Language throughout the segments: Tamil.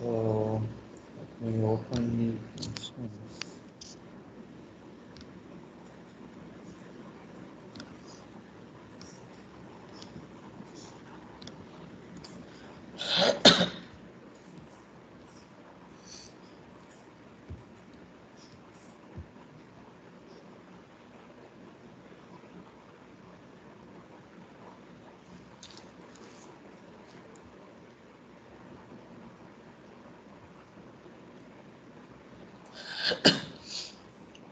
So let me open the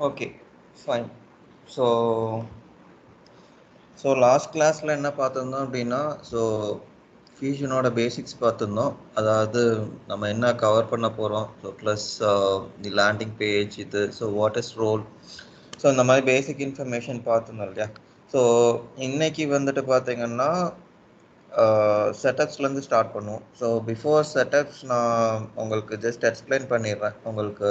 okay, fine. So last கிளாஸில் என்ன பார்த்துருந்தோம் அப்படின்னா, ஸோ ஃபியூஷனோட பேசிக்ஸ் பார்த்துருந்தோம். அதாவது நம்ம என்ன கவர் பண்ண போகிறோம், so plus the landing page இது, so what is role, so இந்த மாதிரி பேசிக் இன்ஃபர்மேஷன் பார்த்துருந்தோம் இல்லையா. ஸோ இன்னைக்கு வந்துட்டு பார்த்தீங்கன்னா செட்டப்ஸ்லேருந்து ஸ்டார்ட் பண்ணுவோம். ஸோ பிஃபோர் செட்டப்ஸ் நான் உங்களுக்கு ஜஸ்ட் எக்ஸ்பிளைன் பண்ணிடுறேன். உங்களுக்கு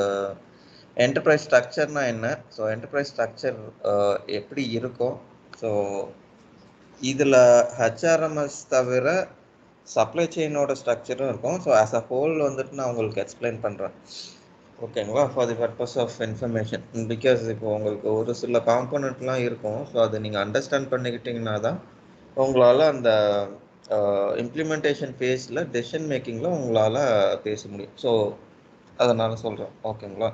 என்டர்பிரைஸ் ஸ்ட்ரக்சர்னா என்ன, ஸோ என்டர்பிரைஸ் ஸ்ட்ரக்சர் எப்படி இருக்கும், ஸோ இதில் ஹெச்ஆர்எம்எஸ் தவிர சப்ளை செயினோட ஸ்ட்ரக்சரும் இருக்கும். ஸோ ஆஸ் அ ஹோல் வந்துட்டு நான் உங்களுக்கு எக்ஸ்பிளைன் பண்ணுறேன், ஓகேங்களா, for the purpose of information. Because இப்போ உங்களுக்கு ஒரு சில காம்போனண்ட்லாம் இருக்கும். ஸோ அதை நீங்கள் அண்டர்ஸ்டாண்ட் பண்ணிக்கிட்டிங்கன்னா தான் உங்களால் அந்த இம்ப்ளிமெண்டேஷன் ஃபேஸில் டெசிஷன் மேக்கிங்கில் உங்களால் பேச முடியும். ஸோ அதனால் சொல்கிறேன், ஓகேங்களா.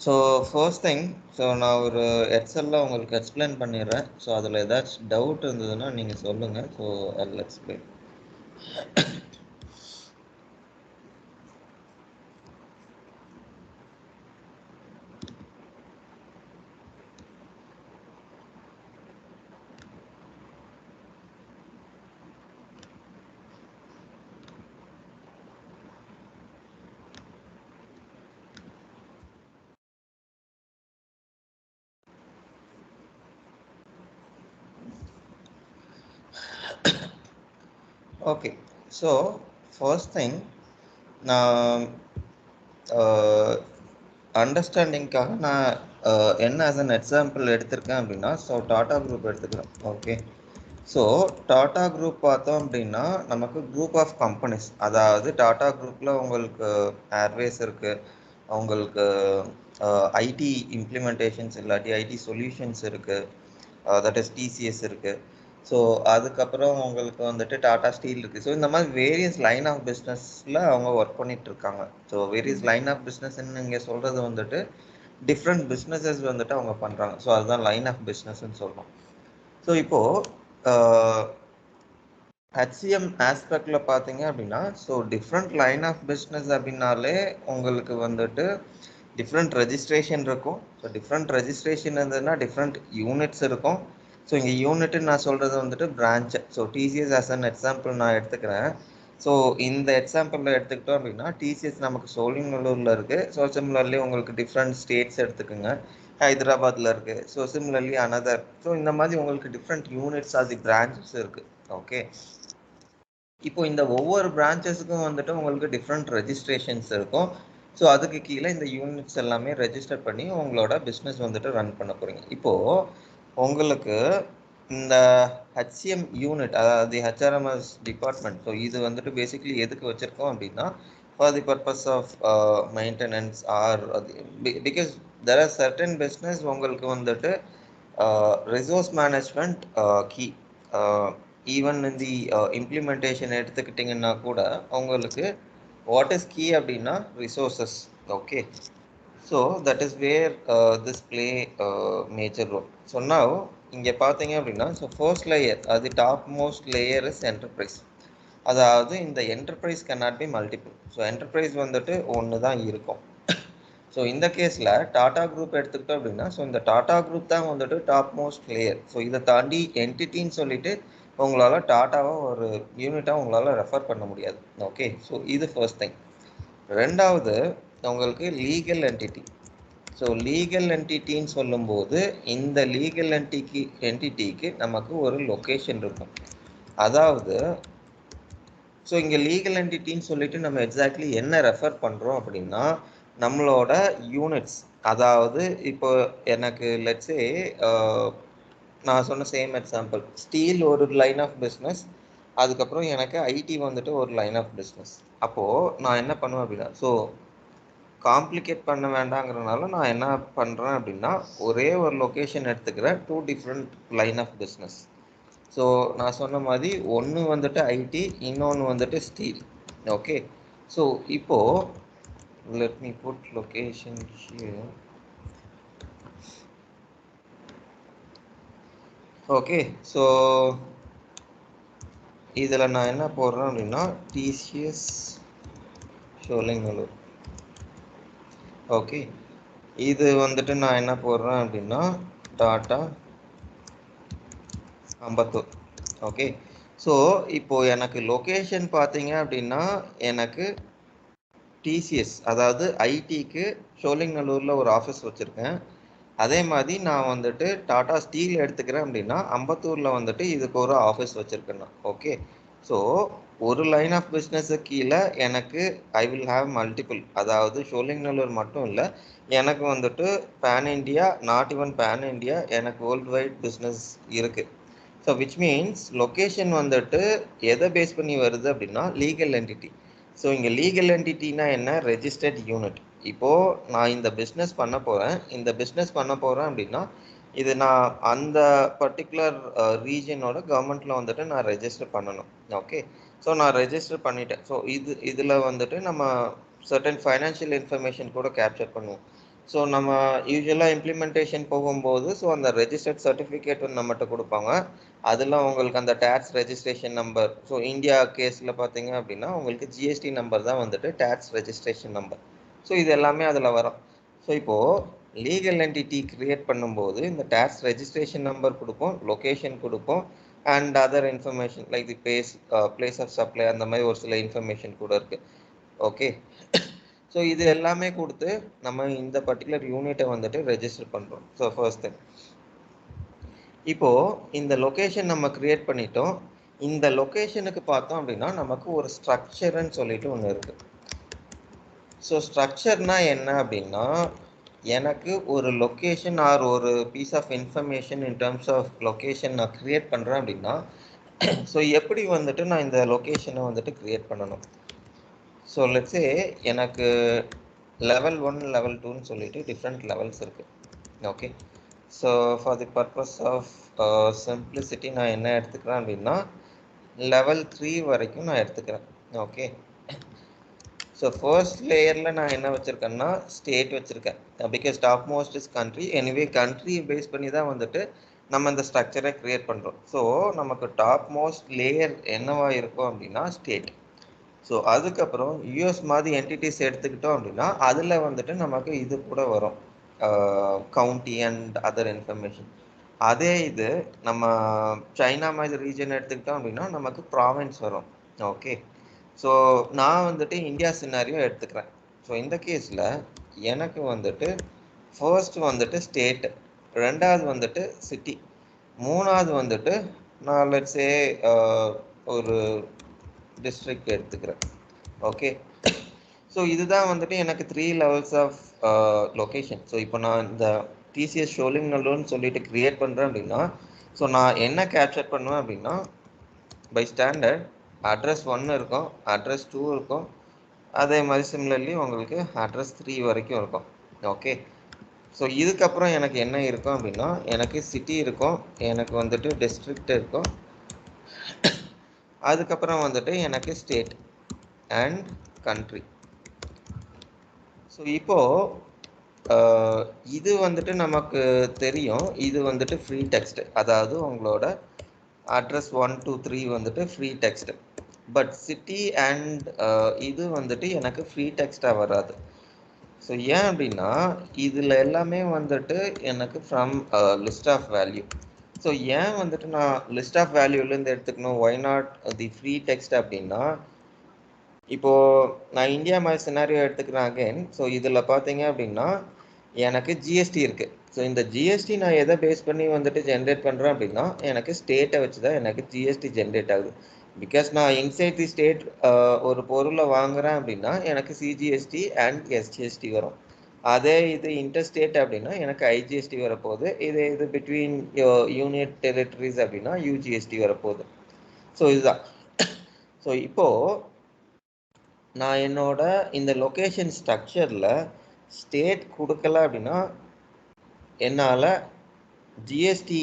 ஸோ ஃபர்ஸ்ட் திங், ஸோ நான் ஒரு எக்ஸலில் உங்களுக்கு எக்ஸ்பிளைன் பண்ணிடுறேன். ஸோ அதில் ஏதாச்சும் டவுட் இருந்ததுன்னா நீங்கள் சொல்லுங்கள். ஸோ அதில் explain. Okay, so first thing நான் அண்டர்ஸ்டாண்டிங்காக நான் என்ன ஆஸ் அன் எக்ஸாம்பிள் எடுத்திருக்கேன் அப்படின்னா, ஸோ டாடா குரூப் எடுத்துக்கிறேன். ஓகே, ஸோ டாடா குரூப் பார்த்தோம் அப்படின்னா நமக்கு குரூப் ஆஃப் கம்பெனிஸ், அதாவது டாடா குரூப்பில் உங்களுக்கு ஏர்வேஸ் இருக்குது, உங்களுக்கு ஐடி இம்ப்ளிமெண்டேஷன்ஸ் இல்லாட்டி ஐடி சொல்யூஷன்ஸ் இருக்குது, தட் இஸ் டிசிஎஸ் இருக்குது. ஸோ அதுக்கப்புறம் உங்களுக்கு வந்துட்டு டாடா ஸ்டீல் இருக்குது. ஸோ இந்த மாதிரி வேரியஸ் லைன் ஆஃப் பிஸ்னஸில் அவங்க ஒர்க் பண்ணிட்டு இருக்காங்க. ஸோ வேரியஸ் லைன் ஆஃப் பிஸ்னஸ்ன்னு நீங்கள் சொல்கிறது வந்துட்டு டிஃப்ரெண்ட் பிஸ்னஸஸ் வந்துட்டு அவங்க பண்ணுறாங்க. ஸோ அதுதான் லைன் ஆஃப் பிஸ்னஸ்ன்னு சொல்கிறோம். ஸோ இப்போது ஹெச்சிஎம் ஆஸ்பெக்டில் பார்த்தீங்க அப்படின்னா, so different line of business அப்படின்னாலே உங்களுக்கு வந்துட்டு டிஃப்ரெண்ட் ரெஜிஸ்ட்ரேஷன் இருக்கும். ஸோ டிஃப்ரெண்ட் ரெஜிஸ்ட்ரேஷன் இருந்ததுன்னா டிஃப்ரெண்ட் யூனிட்ஸ் இருக்கும். ஸோ இங்கே யூனிட்டுன்னு நான் சொல்கிறது வந்துட்டு branch. So TCS as an example நான் எடுத்துக்கிறேன். ஸோ இந்த எக்ஸாம்பிளில் எடுத்துக்கிட்டோம் அப்படின்னா டிசிஎஸ் நமக்கு சோழிங்கநல்லூரில் இருக்குது. ஸோ சிமிலர்லி உங்களுக்கு டிஃப்ரெண்ட் ஸ்டேட்ஸ் எடுத்துக்கோங்க, ஹைதராபாத்தில் இருக்குது. So similarly another. ஸோ இந்த மாதிரி உங்களுக்கு டிஃப்ரெண்ட் யூனிட்ஸ் அது பிரான்ச்சஸ் இருக்குது. ஓகே, இப்போ இந்த ஒவ்வொரு பிரான்ச்சஸுக்கும் வந்துட்டு உங்களுக்கு டிஃப்ரெண்ட் ரெஜிஸ்ட்ரேஷன்ஸ் இருக்கும். ஸோ அதுக்கு கீழே இந்த யூனிட்ஸ் எல்லாமே ரெஜிஸ்டர் பண்ணி உங்களோட பிஸ்னஸ் வந்துட்டு ரன் பண்ண போகிறீங்க. இப்போது உங்களுக்கு இந்த ஹெச்சிஎம் யூனிட், அதாவது ஹெச்ஆர்எம்எஸ் டிபார்ட்மெண்ட், ஸோ இது வந்துட்டு பேசிக்கலி எதுக்கு வச்சுருக்கோம் அப்படின்னா for the purpose of maintenance or because there are certain business உங்களுக்கு வந்துட்டு ரிசோர்ஸ் மேனேஜ்மெண்ட் கீ. ஈவன் இந்த இம்ப்ளிமெண்டேஷன் எடுத்துக்கிட்டிங்கன்னா கூட உங்களுக்கு வாட் இஸ் கீ அப்படின்னா resources. Okay, so that is where this play major role. So now இங்கே பார்த்தீங்க அப்படின்னா, ஸோ ஃபர்ஸ்ட் லேயர், அது top most layer is enterprise. அதாவது இந்த enterprise cannot be multiple. So enterprise வந்துட்டு ஒன்று தான் இருக்கும். ஸோ இந்த கேஸில் டாடா குரூப் எடுத்துக்கிட்டோம் அப்படின்னா, ஸோ இந்த டாடா குரூப் தான் வந்துட்டு டாப் மோஸ்ட் லேயர். ஸோ இதை தாண்டி என்டிட்டின்னு சொல்லிட்டு உங்களால் டாட்டாவை ஒரு யூனிட்டாக உங்களால் ரெஃபர் பண்ண முடியாது. ஓகே, ஸோ இது ஃபர்ஸ்ட் திங். ரெண்டாவது உங்களுக்கு லீகல் என்டிட்டி. ஸோ லீகல் என்டிட்டின்னு சொல்லும்போது இந்த லீகல் என்டிட்டிக்கு நமக்கு ஒரு லொக்கேஷன் இருக்கும். அதாவது ஸோ இங்கே லீகல் என்டிட்டின்னு சொல்லிட்டு நம்ம எக்ஸாக்ட்லி என்ன ரெஃபர் பண்ணுறோம் அப்படின்னா நம்மளோட யூனிட்ஸ். அதாவது இப்போ எனக்கு லெட்ஸே நான் சொன்ன சேம் எக்ஸாம்பிள், ஸ்டீல் ஒரு லைன் ஆஃப் பிஸ்னஸ், அதுக்கப்புறம் எனக்கு ஐடி வந்துட்டு ஒரு லைன் ஆஃப் பிஸ்னஸ். அப்போது நான் என்ன பண்ணுவேன் அப்படின்னா, ஸோ காம்ப்ளிகேட் பண்ண வேண்டாங்கிறனால நான் என்ன பண்ணுறேன் அப்படின்னா, ஒரே ஒரு லொக்கேஷன் எடுத்துக்கிறேன், 2 different line of business. So நான் சொன்ன மாதிரி ஒன்று வந்துட்டு ஐடி, இன்னொன்று வந்துட்டு ஸ்டீல். ஓகே, ஸோ இப்போது let me put location here. Okay, so இதில் நான் என்ன போடுறேன் அப்படின்னா டிசிஎஸ் சோலைநல்லூர். ஓகே, இது வந்துட்டு நான் என்ன போடுறேன் அப்படின்னா டாட்டா அம்பத்தூர். ஓகே, ஸோ இப்போது எனக்கு லொக்கேஷன் பார்த்தீங்க அப்படின்னா எனக்கு டிசிஎஸ் அதாவது ஐடிக்கு சோழிங்கநல்லூரில் ஒரு ஆஃபீஸ் வச்சுருக்கேன். அதே மாதிரி நான் வந்துட்டு டாடா ஸ்டீல் எடுத்துக்கிறேன் அப்படின்னா அம்பத்தூரில் வந்துட்டு இதுக்கு ஒரு ஆஃபீஸ் வச்சுருக்கேன். ஓகே, ஸோ ஒரு லைன் ஆஃப் பிஸ்னஸு கீழே எனக்கு ஐ வில் ஹாவ் மல்டிபிள், அதாவது சோழிங்கநல்லூர் மட்டும் இல்லை, எனக்கு வந்துட்டு pan India, not even pan India, எனக்கு வேர்ல்டு வைட் பிஸ்னஸ் இருக்குது. ஸோ விச் மீன்ஸ் லொக்கேஷன் வந்துட்டு எதை பேஸ் பண்ணி வருது அப்படின்னா லீகல் என்டிட்டி. ஸோ இங்கே லீகல் என்டிட்டினா என்ன? Registered unit. இப்போது நான் இந்த பிஸ்னஸ் பண்ண போகிறேன் அப்படின்னா இது நான் அந்த பர்டிகுலர் ரீஜனோட கவர்மெண்ட்டில் வந்துட்டு நான் ரெஜிஸ்டர் பண்ணணும். ஓகே, ஸோ நான் ரெஜிஸ்டர் பண்ணிட்டேன். ஸோ இதில் வந்துட்டு நம்ம சர்டன் ஃபைனான்ஷியல் இன்ஃபர்மேஷன் கூட கேப்சர் பண்ணுவோம். ஸோ நம்ம யூஸ்வலாக இம்ப்ளிமெண்டேஷன் போகும்போது ஸோ அந்த ரெஜிஸ்டர்ட் சர்டிஃபிகேட் நம்மகிட்ட கொடுப்பாங்க. அதில் உங்களுக்கு அந்த tax registration number, so India கேஸில் பார்த்தீங்க அப்படின்னா உங்களுக்கு ஜிஎஸ்டி நம்பர் தான் வந்துட்டு டேக்ஸ் ரெஜிஸ்ட்ரேஷன் நம்பர். ஸோ இது எல்லாமே அதில் வரும். ஸோ இப்போது லீகல் என்டிட்டி கிரியேட் பண்ணும்போது இந்த டேக்ஸ் ரெஜிஸ்ட்ரேஷன் நம்பர் கொடுப்போம், லொக்கேஷன் கொடுப்போம், and other information like the place of supply, அந்த மாதிரி ஒரு சில இன்ஃபர்மேஷன் கூட இருக்குது. ஓகே, ஸோ இது எல்லாமே கொடுத்து நம்ம இந்த பர்டிகுலர் யூனிட்டை வந்துட்டு ரெஜிஸ்டர் பண்ணுறோம். ஸோ ஃபர்ஸ்ட் திங், இப்போது இந்த லொக்கேஷன் நம்ம கிரியேட் பண்ணிட்டோம். இந்த லொக்கேஷனுக்கு பார்த்தோம் அப்படின்னா நமக்கு ஒரு ஸ்ட்ரக்சர்ன்னு சொல்லிட்டு ஒன்று இருக்குது. ஸோ ஸ்ட்ரக்சர்னா என்ன அப்படின்னா, எனக்கு ஒரு லொக்கேஷன் ஆர் ஒரு piece of information in terms of location நான் கிரியேட் பண்ணுறேன் அப்படின்னா ஸோ எப்படி வந்துட்டு நான் இந்த லொக்கேஷனை வந்துட்டு கிரியேட் பண்ணணும். ஸோ லெட்ஸே எனக்கு லெவல் 1 லெவல் 2ன்னு சொல்லிட்டு டிஃப்ரெண்ட் லெவல்ஸ் இருக்குது. Okay, so for the purpose of simplicity நான் என்ன எடுத்துக்கிறேன் அப்படின்னா லெவல் 3 வரைக்கும் நான் எடுத்துக்கிறேன். ஓகே, ஸோ ஃபர்ஸ்ட் லேயரில் நான் என்ன வச்சுருக்கேன்னா ஸ்டேட் வச்சுருக்கேன். Because top most is country. Anyway கண்ட்ரியை பேஸ் பண்ணி தான் வந்துட்டு நம்ம இந்த ஸ்ட்ரக்சரை க்ரியேட் பண்ணுறோம். ஸோ நமக்கு டாப் மோஸ்ட் லேயர் என்னவா இருக்கும் அப்படின்னா ஸ்டேட். ஸோ அதுக்கப்புறம் யூஎஸ் மாதிரி என்டிட்டிஸ் எடுத்துக்கிட்டோம் அப்படின்னா அதில் வந்துட்டு நமக்கு இது கூட வரும், கவுண்டி அண்ட் அதர் இன்ஃபர்மேஷன். அதே இது நம்ம சைனா மாதிரி ரீஜன் எடுத்துக்கிட்டோம் அப்படின்னா நமக்கு ப்ராவின்ஸ் வரும். ஓகே, ஸோ நான் வந்துட்டு இந்தியா சினாரியோ எடுத்துக்கிறேன். ஸோ இந்த கேஸில் எனக்கு வந்துட்டு ஃபர்ஸ்ட் வந்துட்டு ஸ்டேட்டு, ரெண்டாவது வந்துட்டு சிட்டி, மூணாவது வந்துட்டு நான் லெட்ஸே ஒரு டிஸ்ட்ரிக்ட் எடுத்துக்கிறேன். ஓகே, ஸோ இதுதான் வந்துட்டு எனக்கு 3 லெவல்ஸ் ஆஃப் லொக்கேஷன். ஸோ இப்போ நான் இந்த டிசிஎஸ் சோழிங்கநல்லூர்னு சொல்லிட்டு கிரியேட் பண்ணுறேன் அப்படின்னா ஸோ நான் என்ன கேப்சர் பண்ணுவேன் அப்படின்னா பை ஸ்டாண்டர்ட் அட்ரஸ் 1 இருக்கும், அட்ரஸ் 2 இருக்கும், அதே மாதிரி சிமிலர்லி உங்களுக்கு அட்ரஸ் 3 வரைக்கும் இருக்கும். ஓகே, ஸோ இதுக்கப்புறம் எனக்கு என்ன இருக்கும் அப்படின்னா எனக்கு சிட்டி இருக்கும், எனக்கு வந்துட்டு டிஸ்ட்ரிக்ட் இருக்கும், அதுக்கப்புறம் வந்துட்டு எனக்கு ஸ்டேட் அண்ட் கண்ட்ரி. ஸோ இப்போது இது வந்துட்டு நமக்கு தெரியும், இது வந்துட்டு ஃப்ரீ டெக்ஸ்ட், அதாவது உங்களோட அட்ரஸ் 1 2 3 வந்துட்டு free text. But city and இது வந்துட்டு எனக்கு ஃப்ரீ டெக்ஸ்டாக வராது. ஸோ ஏன் அப்படின்னா இதில் எல்லாமே வந்துட்டு எனக்கு from list of value. So ஏன் வந்துட்டு நான் லிஸ்ட் ஆஃப் வேல்யூலேருந்து எடுத்துக்கணும், why not the free text அப்படின்னா இப்போது நான் இந்தியா மாதிரி சினாரியோ எடுத்துக்கிறேன் அகைன். ஸோ இதில் பார்த்தீங்க அப்படின்னா எனக்கு ஜிஎஸ்டி இருக்குது. ஸோ இந்த ஜிஎஸ்டி நான் எதை பேஸ் பண்ணி வந்துட்டு ஜென்ரேட் பண்ணுறேன் அப்படின்னா எனக்கு ஸ்டேட்டை வச்சு தான் எனக்கு ஜிஎஸ்டி ஜென்ரேட் ஆகுது. பிகாஸ் நான் இன்சைட் தி ஸ்டேட் ஒரு பொருளை வாங்குறேன் அப்படின்னா எனக்கு சிஜிஎஸ்டி அண்ட் எஸ்ஜிஎஸ்டி வரும். அதே இது இன்டர்ஸ்டேட் அப்படின்னா எனக்கு ஐஜிஎஸ்டி வரப்போகுது. இது பிட்வீன் யூனிட் டெரிட்டரிஸ் அப்படின்னா யூஜிஎஸ்டி வரப்போகுது. ஸோ இதுதான். ஸோ இப்போது நான் என்னோட இந்த லொக்கேஷன் ஸ்ட்ரக்சரில் ஸ்டேட் கொடுக்கல அப்படின்னா என்னால் ஜிஎஸ்டி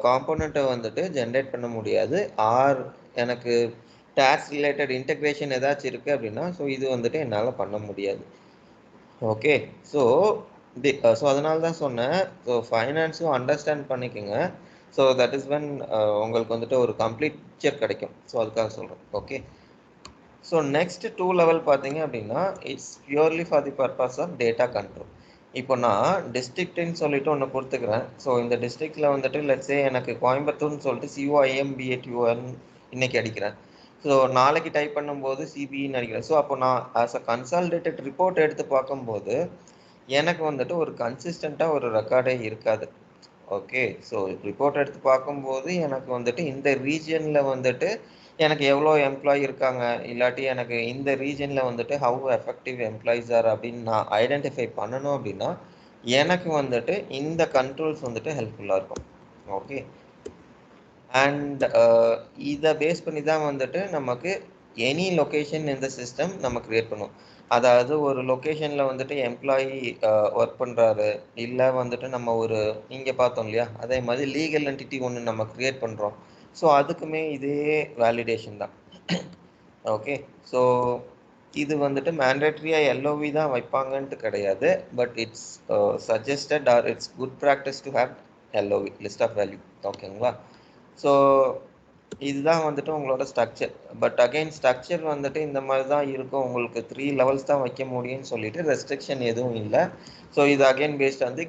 காம்போனண்ட்டை வந்துட்டு ஜென்ரேட் பண்ண முடியாது. ஆர் எனக்கு டேக்ஸ் ரிலேட்டட் இன்டெகிரேஷன் ஏதாச்சும் இருக்குது அப்படின்னா ஸோ இது வந்துட்டு என்னால் பண்ண முடியாது. ஓகே, ஸோ அதனால தான் சொன்னேன். ஸோ ஃபைனான்ஸும் அண்டர்ஸ்டாண்ட் பண்ணிக்கோங்க. ஸோ தட் இஸ் வென் உங்களுக்கு வந்துட்டு ஒரு கம்ப்ளீட் பிக்சர் கிடைக்கும். ஸோ அதுக்காக சொல்கிறேன். ஓகே, ஸோ நெக்ஸ்ட் 2 லெவல் பார்த்தீங்க அப்படின்னா it's purely for the purpose of data control. இப்போ நான் டிஸ்ட்ரிக்ட்னு சொல்லிட்டு ஒன்று கொடுத்துக்கிறேன். ஸோ இந்த டிஸ்ட்ரிக்டில் வந்துட்டு லெட்ஸே எனக்கு கோயம்புத்தூர்னு சொல்லிட்டு COIMBATURன்னு இன்னைக்கு அடிக்கிறேன். ஸோ நாளைக்கு டைப் பண்ணும்போது CBன்னு அடிக்கிறேன். ஸோ அப்போ நான் ஆஸ் அ கன்சால்டேட்டட் ரிப்போர்ட் எடுத்து பார்க்கும்போது எனக்கு வந்துட்டு ஒரு கன்சிஸ்டண்ட்டாக ஒரு ரெக்கார்டே இருக்காது. ஓகே, ஸோ ரிப்போர்ட் எடுத்து பார்க்கும்போது எனக்கு வந்துட்டு இந்த ரீஜியனில் வந்துட்டு எனக்கு எவ்வளோ எம்ப்ளாயி இருக்காங்க, இல்லாட்டி எனக்கு இந்த ரீஜனில் வந்துட்டு ஹவு எஃபெக்டிவ் எம்ப்ளாயிஸ் ஆர் அப்படின்னு நான் ஐடென்டிஃபை பண்ணணும் அப்படின்னா எனக்கு வந்துட்டு இந்த கண்ட்ரோல்ஸ் வந்துட்டு ஹெல்ப்ஃபுல்லாக இருக்கும். ஓகே, அண்ட் இதை பேஸ் பண்ணி தான் வந்துட்டு நமக்கு எனி லொக்கேஷன் இந்த சிஸ்டம் நம்ம கிரியேட் பண்ணுவோம். அதாவது ஒரு லொக்கேஷனில் வந்துட்டு எம்ப்ளாயி ஒர்க் பண்ணுறாரு, இல்லை வந்துட்டு நம்ம ஒரு இங்கே பார்த்தோம் இல்லையா, அதே மாதிரி லீகல் என்டிட்டி ஒன்று நம்ம கிரியேட் பண்ணுறோம். ஸோ அதுக்குமே இதே வேலிடேஷன் தான். ஓகே, ஸோ இது வந்துட்டு மேண்டேட்ரியாக LOV தான் வைப்பாங்கன்ட்டு கிடையாது. But it's suggested or it's good practice to have LOV, list of value. ஓகேங்களா? ஸோ இதுதான் வந்துட்டு உங்களோட ஸ்ட்ரக்சர். பட் அகைன் ஸ்ட்ரக்சர் வந்துட்டு இந்த மாதிரி தான் இருக்கும். உங்களுக்கு 3 லெவல்ஸ் தான் வைக்க முடியும்னு சொல்லிட்டு ரெஸ்ட்ரிக்ஷன் எதுவும் இல்லை. ஸோ இது அகைன் பேஸ்ட் வந்து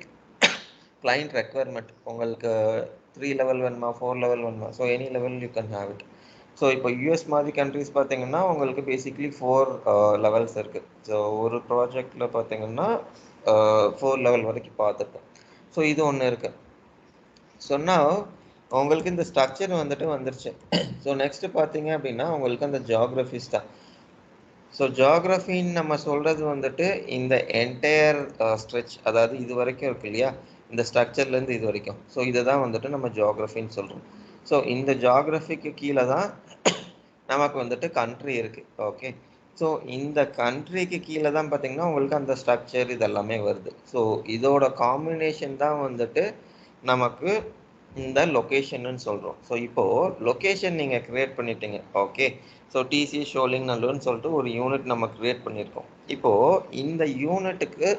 கிளைண்ட் ரெக்குவயர்மெண்ட். உங்களுக்கு 3 லெவல் வேணுமா, 4 லெவல் வேணுமா, so any level you can have it. So இப்போ யூஎஸ் மாதிரி கண்ட்ரிஸ் பார்த்தீங்கன்னா உங்களுக்கு பேசிக்லி 4 லெவல்ஸ் இருக்குது. ஸோ ஒரு ப்ராஜெக்டில் பார்த்தீங்கன்னா 4 லெவல் வரைக்கும் பார்த்துருக்கோம். ஸோ இது ஒன்று இருக்குது. சொன்னால் உங்களுக்கு இந்த ஸ்ட்ரக்சர் வந்துட்டு வந்துருச்சு. ஸோ நெக்ஸ்ட் பார்த்தீங்க அப்படின்னா உங்களுக்கு அந்த ஜியாகிரபிஸ் தான். ஸோ ஜியாகிரபின்னு நம்ம சொல்கிறது வந்துட்டு இந்த என்டையர் ஸ்ட்ரெச், அதாவது இது வரைக்கும் இருக்கு இல்லையா, இந்த ஸ்ட்ரக்சர்லேருந்து இது வரைக்கும். ஸோ இதை தான் வந்துட்டு நம்ம ஜியாகிரபின்னு சொல்கிறோம். ஸோ இந்த ஜியாகிரபிக்கு கீழே தான் நமக்கு வந்துட்டு கண்ட்ரி இருக்குது. ஓகே, ஸோ இந்த கண்ட்ரிக்கு கீழே தான் பார்த்தீங்கன்னா உங்களுக்கு அந்த ஸ்ட்ரக்சர் இதெல்லாமே வருது. ஸோ இதோட காம்பினேஷன் தான் வந்துட்டு நமக்கு இந்த லொக்கேஷன்னு சொல்கிறோம். ஸோ இப்போது லொக்கேஷன் நீங்கள் க்ரியேட் பண்ணிட்டீங்க. ஓகே, ஸோ டிசி ஷோலிங் நல்லுன்னு சொல்லிட்டு ஒரு யூனிட் நம்ம க்ரியேட் பண்ணியிருக்கோம். இப்போது இந்த யூனிட்டுக்கு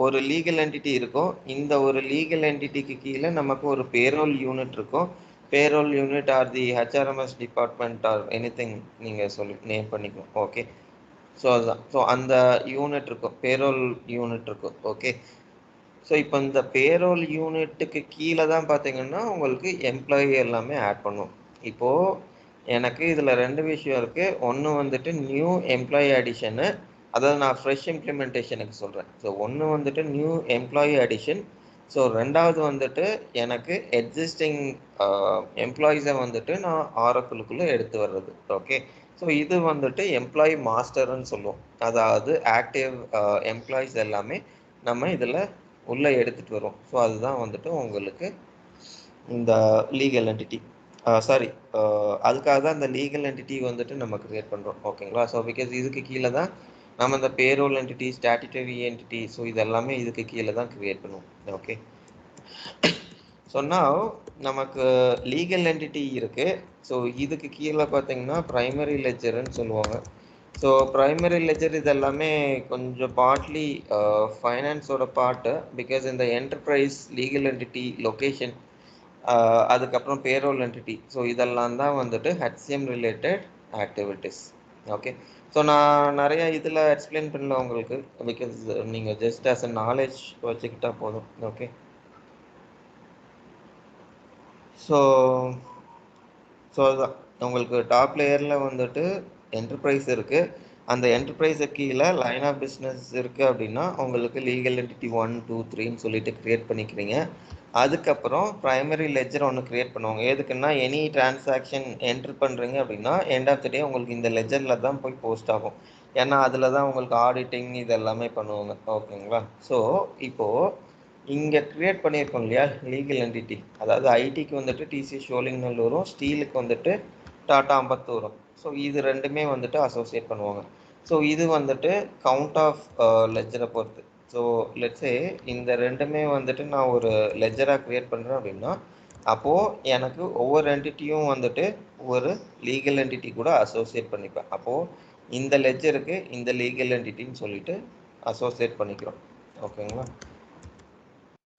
ஒரு லீகல் என்டிட்டி இருக்கும். இந்த ஒரு லீகல் என்டிட்டிக்கு கீழே நமக்கு ஒரு பேரோல் யூனிட் இருக்கும். Payroll unit or the HRMS department or anything நீங்கள் சொல்லி நேம் பண்ணிக்கணும். ஓகே, ஸோ அதுதான். ஸோ அந்த யூனிட் இருக்கும், பேரோல் யூனிட் இருக்கும். ஓகே, ஸோ இப்போ இந்த பேரோல் யூனிட்டுக்கு கீழே தான் பார்த்தீங்கன்னா உங்களுக்கு எம்ப்ளாயி எல்லாமே ஆட் பண்ணும். இப்போது எனக்கு இதில் 2 விஷயம் இருக்குது. ஒன்று வந்துட்டு நியூ எம்ப்ளாயி அடிஷனு, அதாவது நான் ஃப்ரெஷ் இம்ப்ளிமெண்டேஷனுக்கு சொல்கிறேன். ஸோ ஒன்று வந்துட்டு நியூ எம்ப்ளாயி அடிஷன். ஸோ ரெண்டாவது வந்துட்டு எனக்கு எக்ஸிஸ்டிங் எம்ப்ளாயீஸை வந்துட்டு நான் ஆரக்குழுக்குள்ளே எடுத்து வர்றது. ஓகே, ஸோ இது வந்துட்டு எம்ப்ளாயி மாஸ்டர்ன்னு சொல்லுவோம். அதாவது ஆக்டிவ் எம்ப்ளாயீஸ் எல்லாமே நம்ம இதில் உள்ளே எடுத்துகிட்டு வரும். ஸோ அதுதான் வந்துட்டு உங்களுக்கு இந்த லீகல் என்டிட்டி. சாரி, அதுக்காக தான் இந்த லீகல் என்டிட்டி வந்துட்டு நம்ம கிரியேட் பண்ணுறோம். ஓகேங்களா? ஸோ பிகாஸ் இதுக்கு கீழே தான் நம்ம இந்த payroll entity, statutory entity, so இதெல்லாமே இதுக்கு கீழே தான் கிரியேட் பண்ணுவோம். ஓகே, ஸோ now நமக்கு லீகல் என்டிட்டி இருக்குது. ஸோ இதுக்கு கீழே பார்த்தீங்கன்னா ப்ரைமரி லெஜர்ன்னு சொல்லுவாங்க. ஸோ ப்ரைமரி லெஜர் இதெல்லாமே கொஞ்சம் பார்ட்லி ஃபைனான்ஸோட பார்ட்டு. பிகாஸ் இந்த என்டர்பிரைஸ், லீகல் என்டிட்டி, லொக்கேஷன், அதுக்கப்புறம் பேரோல் என்டிட்டி, ஸோ இதெல்லாம் தான் வந்துட்டு HCM related activities. Okay, so நான் நிறையா இதில் எக்ஸ்பிளைன் பண்ணல உங்களுக்கு, பிகாஸ் நீங்கள் ஜஸ்ட் ஆஸ் அ நாலேஜ் வச்சுக்கிட்டா போதும். ஓகே, ஸோ அதுதான் உங்களுக்கு டாப் லேயரில் வந்துட்டு என்டர்பிரைஸ் இருக்குது. அந்த என்டர்பிரைஸை கீழே லைன் ஆஃப் பிஸ்னஸ் இருக்குது அப்படின்னா உங்களுக்கு லீகல் என்டிட்டி 1, 2, 3ன்னு சொல்லிட்டு க்ரியேட் பண்ணிக்கிறீங்க. அதுக்கப்புறம் ப்ரைமரி லெஜர் ஒன்று க்ரியேட் பண்ணுவாங்க. எதுக்குன்னா எனி டிரான்சாக்ஷன் என்ட்ரு பண்ணுறீங்க அப்படின்னா எண்ட் ஆஃப் த டே உங்களுக்கு இந்த லெஜரில் தான் போய் போஸ்ட் ஆகும். ஏன்னா அதில் தான் உங்களுக்கு ஆடிட்டிங் இது எல்லாமே பண்ணுவாங்க. ஓகேங்களா? ஸோ இப்போது இங்கே க்ரியேட் பண்ணியிருக்கோம் இல்லையா லீகல் என்டிட்டி, அதாவது ஐடிக்கு வந்துட்டு டிசி ஷோலிங் நல்லூரும், ஸ்டீலுக்கு வந்துட்டு டாடா அம்பத்தூரும். ஸோ இது ரெண்டுமே வந்துட்டு அசோசியேட் பண்ணுவாங்க. ஸோ இது வந்துட்டு கவுண்ட் ஆஃப் லெட்ஜரை பொறுத்து. ஸோ லெட்ஸே இந்த ரெண்டுமே வந்துட்டு நான் ஒரு லெட்ஜராக க்ரியேட் பண்ணுறேன் அப்படின்னா, அப்போது எனக்கு ஒவ்வொரு என்டிட்டியும் வந்துட்டு ஒரு லீகல் என்டிட்டி கூட அசோசியேட் பண்ணிப்பேன். அப்போது இந்த லெட்ஜருக்கு இந்த லீகல் என்டிட்டின்னு சொல்லிட்டு அசோசியேட் பண்ணிக்கிறோம். ஓகேங்களா?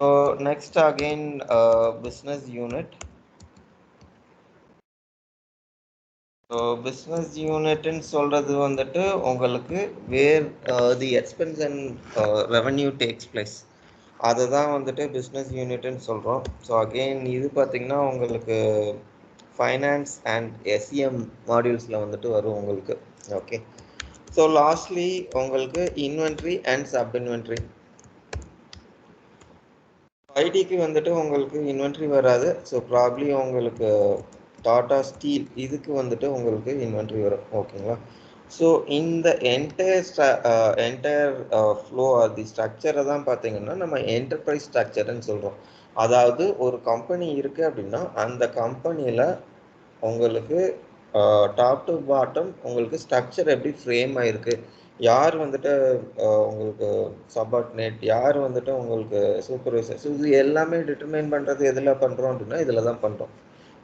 So next again business unit. So business யூனிட்னு சொல்கிறது வந்துட்டு உங்களுக்கு where the expense and revenue takes place, அதை தான் வந்துட்டு பிஸ்னஸ் யூனிட்னு சொல்கிறோம். ஸோ அகெயின் இது பார்த்திங்கன்னா உங்களுக்கு ஃபைனான்ஸ் அண்ட் எஸ்இஎம் மாடியூல்ஸில் வந்துட்டு வரும் உங்களுக்கு. ஓகே. ஸோ லாஸ்ட்லி உங்களுக்கு இன்வென்ட்ரி அண்ட் சப் இன்வென்ட்ரி. ஐடிக்கு வந்துட்டு உங்களுக்கு இன்வென்ட்ரி வராது. ஸோ ப்ராப்ளி உங்களுக்கு டாடா ஸ்டீல் இதுக்கு வந்துட்டு உங்களுக்கு இன்வென்ட்ரி வரும். ஓகேங்களா? ஸோ இந்த என்டையர் ஃப்ளோ தி ஸ்ட்ரக்சரை தான் பார்த்தீங்கன்னா நம்ம என்டர்பிரைஸ் ஸ்ட்ரக்சர்னு சொல்கிறோம். அதாவது ஒரு கம்பெனி இருக்குது அப்படின்னா அந்த கம்பெனியில் உங்களுக்கு டாப் டு பாட்டம் உங்களுக்கு ஸ்ட்ரக்சர் எப்படி ஃப்ரேம் ஆகிருக்கு, யார் வந்துட்டு உங்களுக்கு சபார்டினேட், யார் வந்துட்டு உங்களுக்கு சூப்பர்வைசர், ஸோ இது எல்லாமே டிட்டர்மைன் பண்ணுறது எதில் பண்ணுறோம் அப்படின்னா இதில் தான் பண்ணுறோம்.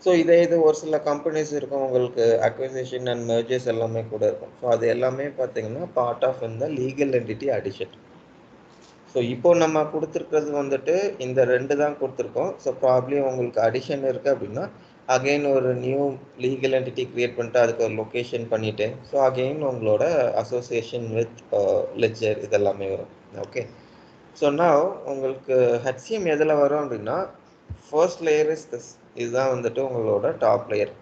ஸோ இது ஒரு சில கம்பெனிஸ் இருக்கும், உங்களுக்கு அக்விசிஷன் அண்ட் மெர்ஜர்ஸ் எல்லாமே கூட இருக்கும். ஸோ அது எல்லாமே பார்த்தீங்கன்னா பார்ட் ஆஃப் இந்த லீகல் என்டிட்டி அடிஷன். ஸோ இப்போ நம்ம கொடுத்துருக்கிறது வந்துட்டு இந்த ரெண்டு தான் கொடுத்துருக்கோம். ஸோ ப்ராப்ளி உங்களுக்கு அடிஷன் இருக்குது அப்படின்னா அகெயின் ஒரு நியூ லீகல் என்டிட்டி க்ரியேட் பண்ணிட்டு அதுக்கு ஒரு லொக்கேஷன் பண்ணிவிட்டு ஸோ அகெயின் உங்களோட அசோசியேஷன் வித் லெட்ஜர் இதெல்லாமே வரும். ஓகே. ஸோ நான் உங்களுக்கு ஹெச்சிஎம் எதில் வரும் அப்படின்னா ஃபர்ஸ்ட் லேயர் இஸ் திஸ், இதுதான் வந்துட்டு உங்களோட டாப் லேயர்.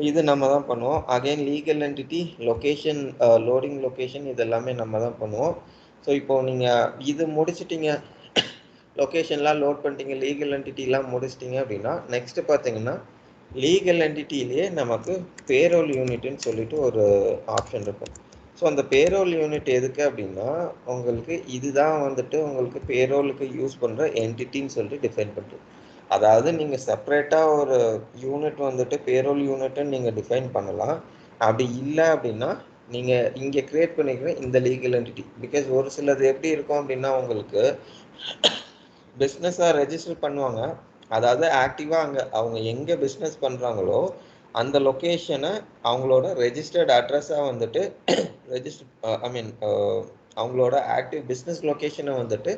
இது நம்ம தான் பண்ணுவோம். Again legal entity location loading location இதெல்லாமே நம்ம தான் பண்ணுவோம். ஸோ இப்போது நீங்கள் இது முடிச்சிட்டிங்க, லொக்கேஷன்லாம் லோட் பண்ணிட்டீங்க, லீகல் என்டிட்டிலாம் முடிச்சிட்டிங்க அப்படின்னா நெக்ஸ்ட்டு பார்த்தீங்கன்னா லீகல் என்டிட்டிலேயே நமக்கு பேரோல் யூனிட்னு சொல்லிட்டு ஒரு ஆப்ஷன் இருக்கும். ஸோ அந்த பேரோல் யூனிட் எதுக்கு அப்படின்னா உங்களுக்கு இதுதான் வந்துட்டு உங்களுக்கு பேரோலுக்கு யூஸ் பண்ணுற என்டிட்டின்னு சொல்லிட்டு டிஃபைன் பண்ணுறது. அதாவது நீங்கள் செப்பரேட்டாக ஒரு யூனிட் வந்துட்டு பேரோல் யூனிட்னு நீங்கள் டிஃபைன் பண்ணலாம். அப்படி இல்லை அப்படின்னா நீங்கள் இங்கே க்ரியேட் பண்ணிக்கிற இந்த லீகல் என்டிட்டி, பிகாஸ் ஒரு சிலது எப்படி இருக்கும் அப்படின்னா உங்களுக்கு பிஸ்னஸாக ரெஜிஸ்டர் பண்ணுவாங்க, அதாவது ஆக்டிவாக அங்கே அவங்க எங்கே பிஸ்னஸ் பண்ணுறாங்களோ அந்த லொக்கேஷனை அவங்களோட ரெஜிஸ்டர்ட் அட்ரஸாக வந்துட்டு அவங்களோட ஆக்டிவ் பிஸ்னஸ் லொக்கேஷனை வந்துட்டு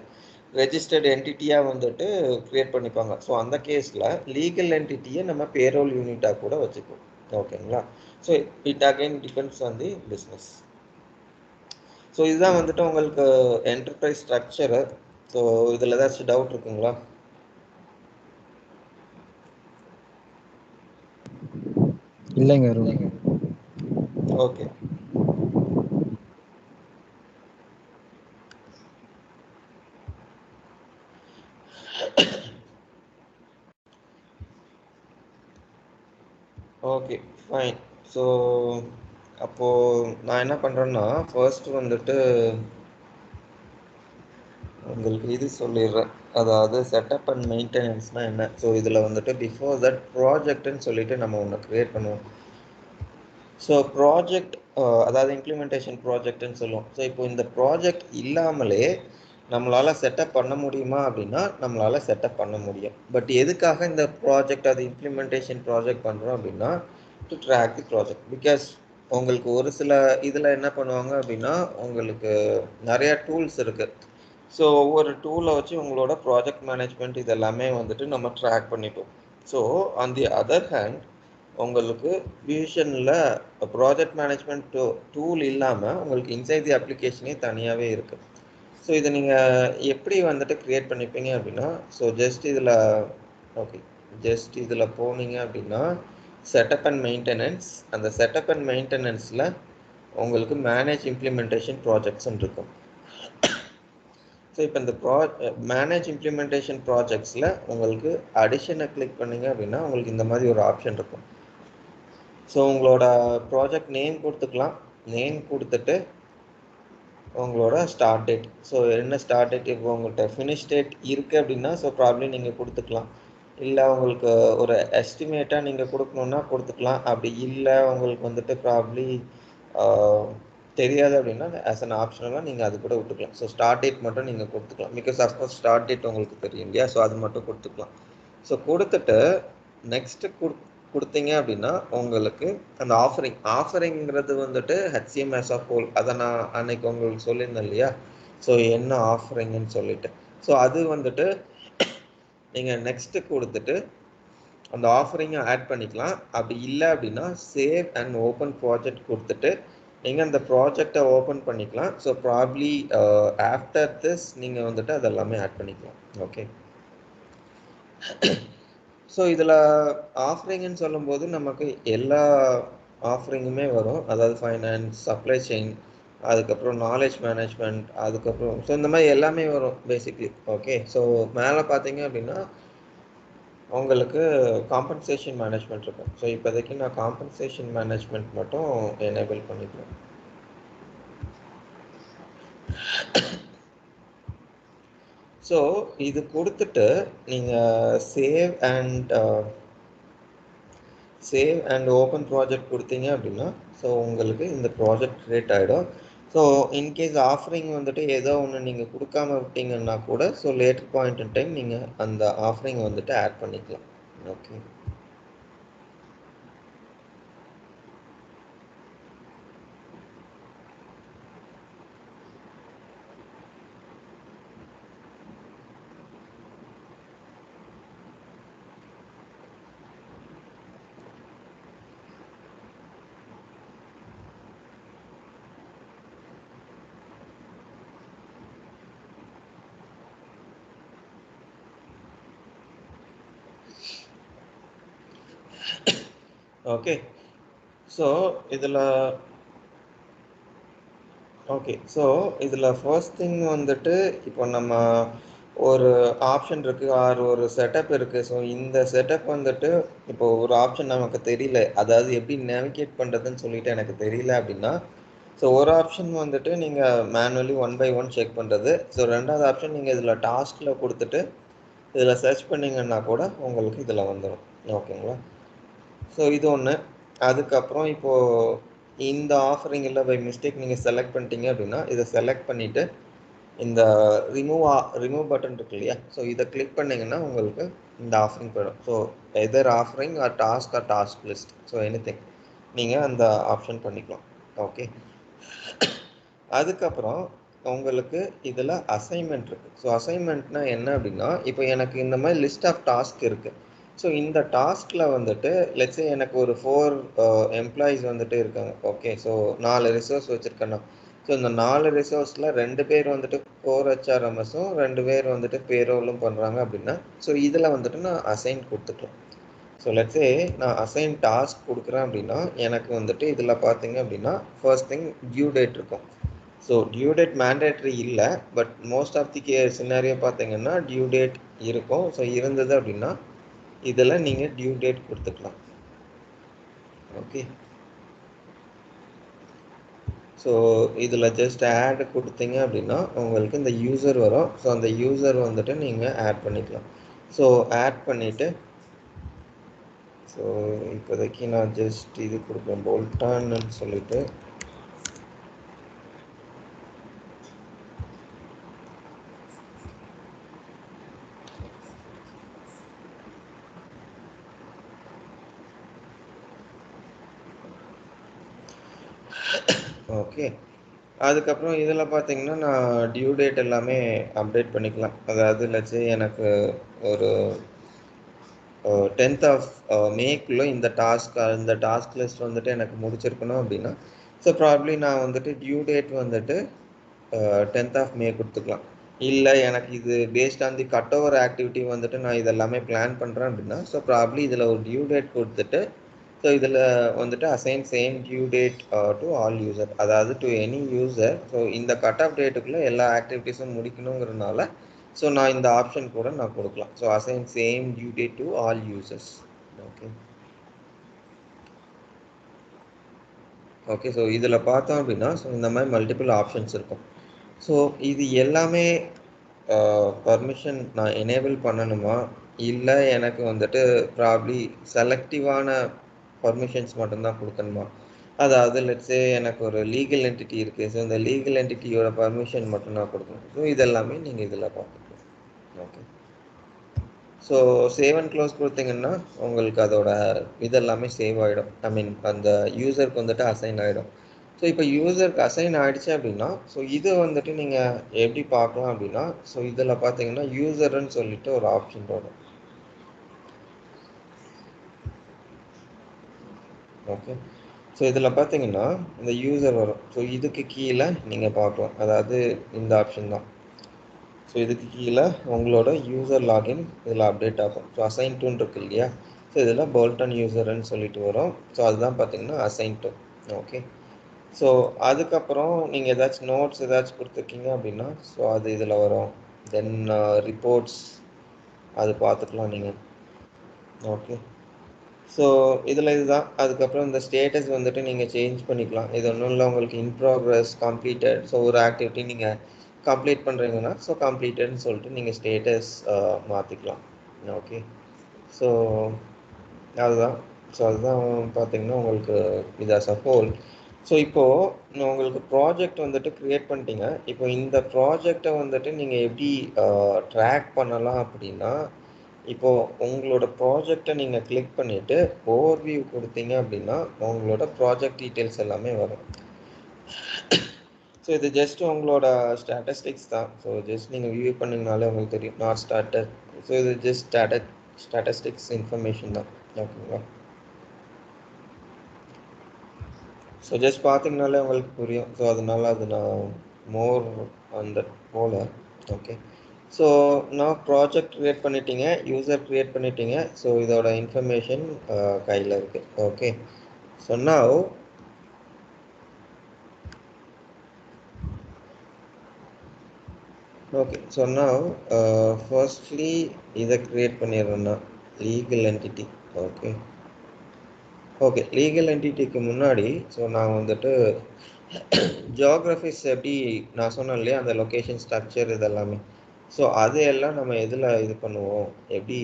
ரெஜிஸ்டர்ட் என்டிட்டியாக வந்துட்டு க்ரியேட் பண்ணிப்பாங்க. ஸோ அந்த கேஸில் லீகல் என்டிட்டியை நம்ம பேரோல் யூனிட்டாக கூட வச்சுக்குவோம். ஓகேங்களா? So it again depends on the business. So இதுதான் வந்துட்டு உங்களுக்கு என்டர்பிரைஸ் ஸ்ட்ரக்சரு. ஸோ இதில் ஏதாச்சும் டவுட் இருக்குங்களா? இல்லைங்க. ஓகே. Okay fine. ஸோ அப்போது நான் என்ன பண்ணுறேன்னா ஃபர்ஸ்ட் வந்துட்டு உங்களுக்கு இது சொல்லிடுறேன், அதாவது செட்டப் அண்ட் மெயின்டெனன்ஸ்னால் என்ன. ஸோ இதில் வந்துட்டு பிஃபோர் தட் ப்ராஜெக்ட்னு சொல்லிட்டு நம்ம ஒன்று க்ரியேட் பண்ணுவோம். ஸோ ப்ராஜெக்ட் அதாவது இம்ப்ளிமெண்டேஷன் ப்ராஜெக்ட்னு சொல்லுவோம். ஸோ இப்போ இந்த ப்ராஜெக்ட் இல்லாமலே நம்மளால் செட்டப் பண்ண முடியுமா அப்படின்னா நம்மளால் செட்டப் பண்ண முடியும். பட் எதுக்காக இந்த ப்ராஜெக்ட் அது இம்ப்ளிமெண்டேஷன் ப்ராஜெக்ட் பண்ணுறோம் அப்படின்னா to track the project. Because உங்களுக்கு ஒரு சில இதில் என்ன பண்ணுவாங்க அப்படின்னா உங்களுக்கு நிறையா டூல்ஸ் இருக்குது. ஸோ ஒவ்வொரு டூலை வச்சு உங்களோட ப்ராஜெக்ட் மேனேஜ்மெண்ட் இதெல்லாமே வந்துட்டு நம்ம ட்ராக் பண்ணிப்போம். So on the other hand உங்களுக்கு வியூஷனில் ப்ராஜெக்ட் மேனேஜ்மெண்ட் டூல் இல்லாமல் உங்களுக்கு இன்சைட் தி அப்ளிகேஷனே தனியாகவே இருக்குது. ஸோ இதை நீங்கள் எப்படி வந்துட்டு க்ரியேட் பண்ணிப்பீங்க அப்படின்னா ஜஸ்ட் இதில் போனீங்க அப்படின்னா செட்டப் அண்ட் மெயின்டெனன்ஸ், அந்த செட்டப் அண்ட் மெயின்டெனன்ஸில் உங்களுக்கு மேனேஜ் இம்ப்ளிமெண்டேஷன் ப்ராஜெக்ட்ஸ்ன்னு இருக்கும். ஸோ இப்போ இந்த மேனேஜ் இம்ப்ளிமெண்டேஷன் ப்ராஜெக்ட்ஸில் உங்களுக்கு அடிஷனை கிளிக் பண்ணிங்க அப்படின்னா உங்களுக்கு இந்த மாதிரி ஒரு ஆப்ஷன் இருக்கும். ஸோ உங்களோட ப்ராஜெக்ட் நேம் கொடுத்துக்கலாம். நேம் கொடுத்துட்டு உங்களோட ஸ்டார்ட் டேட், ஸோ என்ன ஸ்டார்ட் டேட், இப்போ உங்கள்கிட்ட ஃபினிஷ் டேட் இருக்குது அப்படின்னா ஸோ ப்ராப்ளம் நீங்கள் கொடுத்துக்கலாம். இல்லை உங்களுக்கு ஒரு எஸ்டிமேட்டாக நீங்கள் கொடுக்கணுன்னா கொடுத்துக்கலாம். அப்படி இல்லை உங்களுக்கு வந்துட்டு ப்ராப்ளி தெரியாது அப்படின்னா ஆஸ் அன் ஆப்ஷனலாக நீங்கள் அது கூட விட்டுக்கலாம். ஸோ ஸ்டார்ட் டேட் மட்டும் நீங்கள் கொடுத்துக்கலாம். பிகாஸ் அஃப்கோர்ஸ் ஸ்டார்ட் டேட் உங்களுக்கு தெரியும் இல்லையா? ஸோ அது மட்டும் கொடுத்துக்கலாம். ஸோ கொடுத்துட்டு நெக்ஸ்ட்டு கொடுத்தீங்க அப்படின்னா உங்களுக்கு அந்த ஆஃபரிங்கிறது வந்துட்டு ஹெச்சிஎம் ஆஸ் ஆஃப் ஹோல், அதை நான் அன்னைக்கு உங்களுக்கு சொல்லியிருந்தேன் இல்லையா? ஸோ என்ன ஆஃபரிங்னு சொல்லிட்டு, ஸோ அது வந்துட்டு நீங்கள் நெக்ஸ்ட்டு கொடுத்துட்டு அந்த ஆஃபரிங்கை ஆட் பண்ணிக்கலாம். அப்படி இல்லை அப்படின்னா சேவ் அண்ட் ஓப்பன் ப்ராஜெக்ட் கொடுத்துட்டு நீங்கள் அந்த ப்ராஜெக்டை ஓப்பன் பண்ணிக்கலாம். ஸோ ப்ராப்ளி ஆஃப்டர் திஸ் நீங்கள் வந்துட்டு அதெல்லாமே ஆட் பண்ணிக்கலாம். ஓகே. ஸோ இதில் ஆஃபரிங்னு சொல்லும்போது நமக்கு எல்லா ஆஃபரிங்குமே வரும். அதாவது ஃபைனான்ஸ், சப்ளை செயின், அதுக்கப்புறம் நாலேஜ் மேனேஜ்மெண்ட், அதுக்கப்புறம் ஸோ இந்த மாதிரி எல்லாமே வரும் பேசிக்லி. ஓகே. ஸோ மேலே பார்த்தீங்க அப்படின்னா உங்களுக்கு காம்பன்சேஷன் மேனேஜ்மெண்ட் இருக்கும். ஸோ இப்போதைக்கு நான் காம்பன்சேஷன் மேனேஜ்மெண்ட் மட்டும் எனேபிள் பண்ணிக்கிறேன். ஸோ இது கொடுத்துட்டு நீங்கள் சேவ் அண்ட் ஓப்பன் ப்ராஜெக்ட் கொடுத்தீங்க அப்படின்னா ஸோ உங்களுக்கு இந்த ப்ராஜெக்ட் கிரியேட் ஆகிடும். ஸோ இன்கேஸ் ஆஃபரிங் வந்துட்டு ஏதோ ஒன்று நீங்கள் கொடுக்காம விட்டீங்கன்னா கூட so later point in time நீங்கள் அந்த ஆஃபரிங் வந்துட்டு ஆட் பண்ணிக்கலாம். ஓகே. ஓகே. ஸோ இதில் ஃபர்ஸ்ட் திங் வந்துட்டு இப்போ நம்ம ஒரு ஆப்ஷன் இருக்குது ஆர் ஒரு செட்டப் இருக்குது. ஸோ இந்த செட்டப் வந்துட்டு இப்போ ஒரு ஆப்ஷன் நமக்கு தெரியல, அதாவது எப்படி நேவிகேட் பண்ணுறதுன்னு சொல்லிட்டு எனக்கு தெரியல அப்படின்னா ஸோ ஒரு ஆப்ஷன் வந்துட்டு நீங்கள் மேனுவலி 1 by 1 செக் பண்ணுறது. ஸோ ரெண்டாவது ஆப்ஷன் நீங்கள் இதில் டாஸ்கில் கொடுத்துட்டு இதில் சர்ச் பண்ணிங்கன்னா கூட உங்களுக்கு இதில் வந்துடும். ஓகேங்களா? ஸோ இது ஒன்று. அதுக்கப்புறம் இப்போது இந்த ஆஃபரிங் இல்லை பை மிஸ்டேக் நீங்கள் செலக்ட் பண்ணிட்டீங்க அப்படின்னா இதை செலக்ட் பண்ணிவிட்டு இந்த ரிமூவ் பட்டன் இருக்கு இல்லையா? ஸோ இதை கிளிக் பண்ணிங்கன்னா உங்களுக்கு இந்த ஆஃபரிங் போயிடும். So either offering or task list, so anything நீங்கள் அந்த ஆப்ஷன் பண்ணிக்கலாம். ஓகே. அதுக்கப்புறம் உங்களுக்கு இதில் அசைன்மெண்ட் இருக்குது. ஸோ அசைன்மெண்ட்னா என்ன அப்படின்னா இப்போ எனக்கு இந்த மாதிரி லிஸ்ட் ஆஃப் டாஸ்க் இருக்குது. ஸோ இந்த டாஸ்கில் வந்துட்டு லெட்ஸே எனக்கு ஒரு 4 எம்ப்ளாயீஸ் வந்துட்டு இருக்காங்க. ஓகே. ஸோ 4 ரிசோர்ஸ் வச்சுருக்கேன்னா ஸோ இந்த 4 ரிசோர்ஸில் 2 பேர் வந்துட்டு கோர் ஹெச்ஆர்எம்எஸும் 2 பேர் வந்துட்டு பேரோலும் பண்ணுறாங்க அப்படின்னா ஸோ இதில் வந்துட்டு நான் அசைன் கொடுத்துக்கலாம். ஸோ லெட்ஸே நான் அசைன் டாஸ்க் கொடுக்குறேன் அப்படின்னா எனக்கு வந்துட்டு இதில் பார்த்தீங்க அப்படின்னா ஃபர்ஸ்ட் திங் டியூ டேட் இருக்கும். ஸோ டியூ டேட் மேண்டேட்ரி இல்லை, but most of the scenario பார்த்தீங்கன்னா டியூ டேட் இருக்கும். ஸோ இருந்தது அப்படின்னா இதில் நீங்கள் டியூ டேட் கொடுத்துக்கலாம். ஓகே. ஸோ இதில் ஜஸ்ட் ஆட் கொடுத்தீங்க அப்படின்னா உங்களுக்கு இந்த யூசர் வரும். ஸோ அந்த யூசர் வந்துட்டு நீங்கள் ஆட் பண்ணிக்கலாம். ஸோ ஆட் பண்ணிவிட்டு ஸோ இப்போதைக்கு நான் ஜஸ்ட் இது கொடுப்பேன் போல்டான்னு சொல்லிட்டு ஓகே. அதுக்கப்புறம் இதில் பார்த்தீங்கன்னா நான் டியூ டேட் எல்லாமே அப்டேட் பண்ணிக்கலாம். அதாவது லட்சே எனக்கு ஒரு 10th ஆஃப் மேக்குள்ளே இந்த டாஸ்க் லிஸ்ட் வந்துட்டு எனக்கு முடிச்சிருக்கணும் அப்படின்னா ஸோ ப்ராப்ளி நான் வந்துட்டு டியூ டேட் வந்துட்டு 10th ஆஃப் மே கொடுத்துக்கலாம். இல்லை எனக்கு இது paste on the cut over activity வந்துட்டு நான் இதெல்லாமே பிளான் பண்ணுறேன் அப்படின்னா ஸோ ப்ராப்ளி இதில் ஒரு டியூ டேட் கொடுத்துட்டு ஸோ இதில் வந்துட்டு assign same due date to all user, அதாவது டு எனி யூசர். ஸோ இந்த கட் ஆஃப் டேட்டுக்குள்ளே எல்லா ஆக்டிவிட்டீஸும் முடிக்கணுங்கிறதுனால ஸோ நான் இந்த ஆப்ஷன் கூட நான் கொடுக்கலாம். So assign same due date to all users. Okay. Okay. So இதில் பார்த்தோம் அப்படின்னா ஸோ இந்த மாதிரி மல்டிபிள் ஆப்ஷன்ஸ் இருக்கும். ஸோ இது எல்லாமே பர்மிஷன் நான் எனேபிள் பண்ணணுமா இல்லை எனக்கு வந்துட்டு ப்ராப்ளி செலக்டிவான பர்மிஷன்ஸ் மட்டும்தான் கொடுக்கணுமா? அதாவது லெட்ஸே எனக்கு ஒரு லீகல் என்டிட்டி இருக்குது. ஸோ இந்த லீகல் என்டிட்டியோட பர்மிஷன் மட்டும் நான் கொடுக்கணும். ஸோ இதெல்லாமே நீங்கள் இதில் பார்த்துக்கலாம். Okay. So save and close கொடுத்தீங்கன்னா உங்களுக்கு அதோட இதெல்லாமே சேவ் ஆகிடும். ஐ மீன் அந்த யூசருக்கு வந்துட்டு அசைன் ஆகிடும். ஸோ இப்போ யூசருக்கு அசைன் ஆகிடுச்சு அப்படின்னா ஸோ இது வந்துட்டு நீங்கள் எப்படி பார்க்கலாம் அப்படின்னா ஸோ இதில் பார்த்தீங்கன்னா யூசர்ன்னு சொல்லிட்டு ஒரு ஆப்ஷன் வரும். ஓகே. ஸோ இதில் பார்த்தீங்கன்னா இந்த யூசர் வரும். ஸோ இதுக்கு கீழே நீங்கள் பார்க்கலாம். அதாவது இந்த ஆப்ஷன் தான். ஸோ இதுக்கு கீழே உங்களோட யூசர் லாகின் இதில் அப்டேட் ஆகும். ஸோ அசைன் டூன்னு இருக்கு இல்லையா? ஸோ இதில் போல்டன் யூசர்ன்னு சொல்லிட்டு வரும். ஸோ அதுதான் பார்த்தீங்கன்னா அசைன் டூ. ஓகே. ஸோ அதுக்கப்புறம் நீங்கள் ஏதாச்சும் நோட்ஸ் ஏதாச்சும் கொடுத்துருக்கீங்க அப்படின்னா ஸோ அது இதில் வரும். தென் ரிப்போர்ட்ஸ் அது பார்த்துக்கலாம் நீங்கள். ஓகே. ஸோ இதில் இதுதான். அதுக்கப்புறம் இந்த ஸ்டேட்டஸ் வந்துட்டு நீங்கள் சேஞ்ச் பண்ணிக்கலாம். இது ஒன்றும் இல்லை, உங்களுக்கு இன் ப்ராக்ரஸ், கம்ப்ளீட்டட். ஸோ ஒரு ஆக்டிவிட்டி நீங்கள் கம்ப்ளீட் பண்ணுறீங்கன்னா ஸோ கம்ப்ளீட்டட்னு சொல்லிட்டு நீங்கள் ஸ்டேட்டஸ் மாற்றிக்கலாம். ஓகே. ஸோ அதுதான். ஸோ அதுதான் பார்த்தீங்கன்னா உங்களுக்கு இது அஸ் அ ஹோல். ஸோ இப்போது உங்களுக்கு ப்ராஜெக்ட் வந்துட்டு க்ரியேட் பண்ணிட்டீங்க. இப்போ இந்த ப்ராஜெக்டை வந்துட்டு நீங்கள் எப்படி ட்ராக் பண்ணலாம் அப்படின்னா இப்போது உங்களோட ப்ராஜெக்டை நீங்கள் கிளிக் பண்ணிவிட்டு ஓவர்வியூ கொடுத்தீங்க அப்படின்னா உங்களோட ப்ராஜெக்ட் டீட்டெயில்ஸ் எல்லாமே வரும். ஸோ இது ஜஸ்ட் உங்களோட ஸ்டாட்டிஸ்டிக்ஸ் தான். ஸோ ஜஸ்ட் நீங்கள் வியூ பண்ணிங்கனாலே உங்களுக்கு தெரியும். Not started. ஸோ இது ஜஸ்ட் ஸ்டாட்டிஸ்டிக்ஸ் இன்ஃபர்மேஷன் தான். ஓகேங்களா? ஸோ ஜஸ்ட் பார்த்தீங்கனாலே உங்களுக்கு புரியும். ஸோ அதனால அது நான் மோர் அந்த போல். ஓகே. ஸோ நான் ப்ராஜெக்ட் க்ரியேட் பண்ணிட்டீங்க, யூசர் க்ரியேட் பண்ணிட்டீங்க. ஸோ இதோட இன்ஃபர்மேஷன் கையில் இருக்குது. Okay. So now okay. So now firstly இதை க்ரியேட் பண்ணிடுறேன்னா legal entity. Okay. Okay. Legal என்டிட்டிக்கு முன்னாடி ஸோ நான் வந்துட்டு ஜியோகிராஃபிஸ் எப்படி நான் சொன்னேன் இல்லையா, அந்த லொக்கேஷன் ஸ்ட்ரக்சர் இதெல்லாமே. ஸோ அது எல்லாம் நம்ம எதில் இது பண்ணுவோம், எப்படி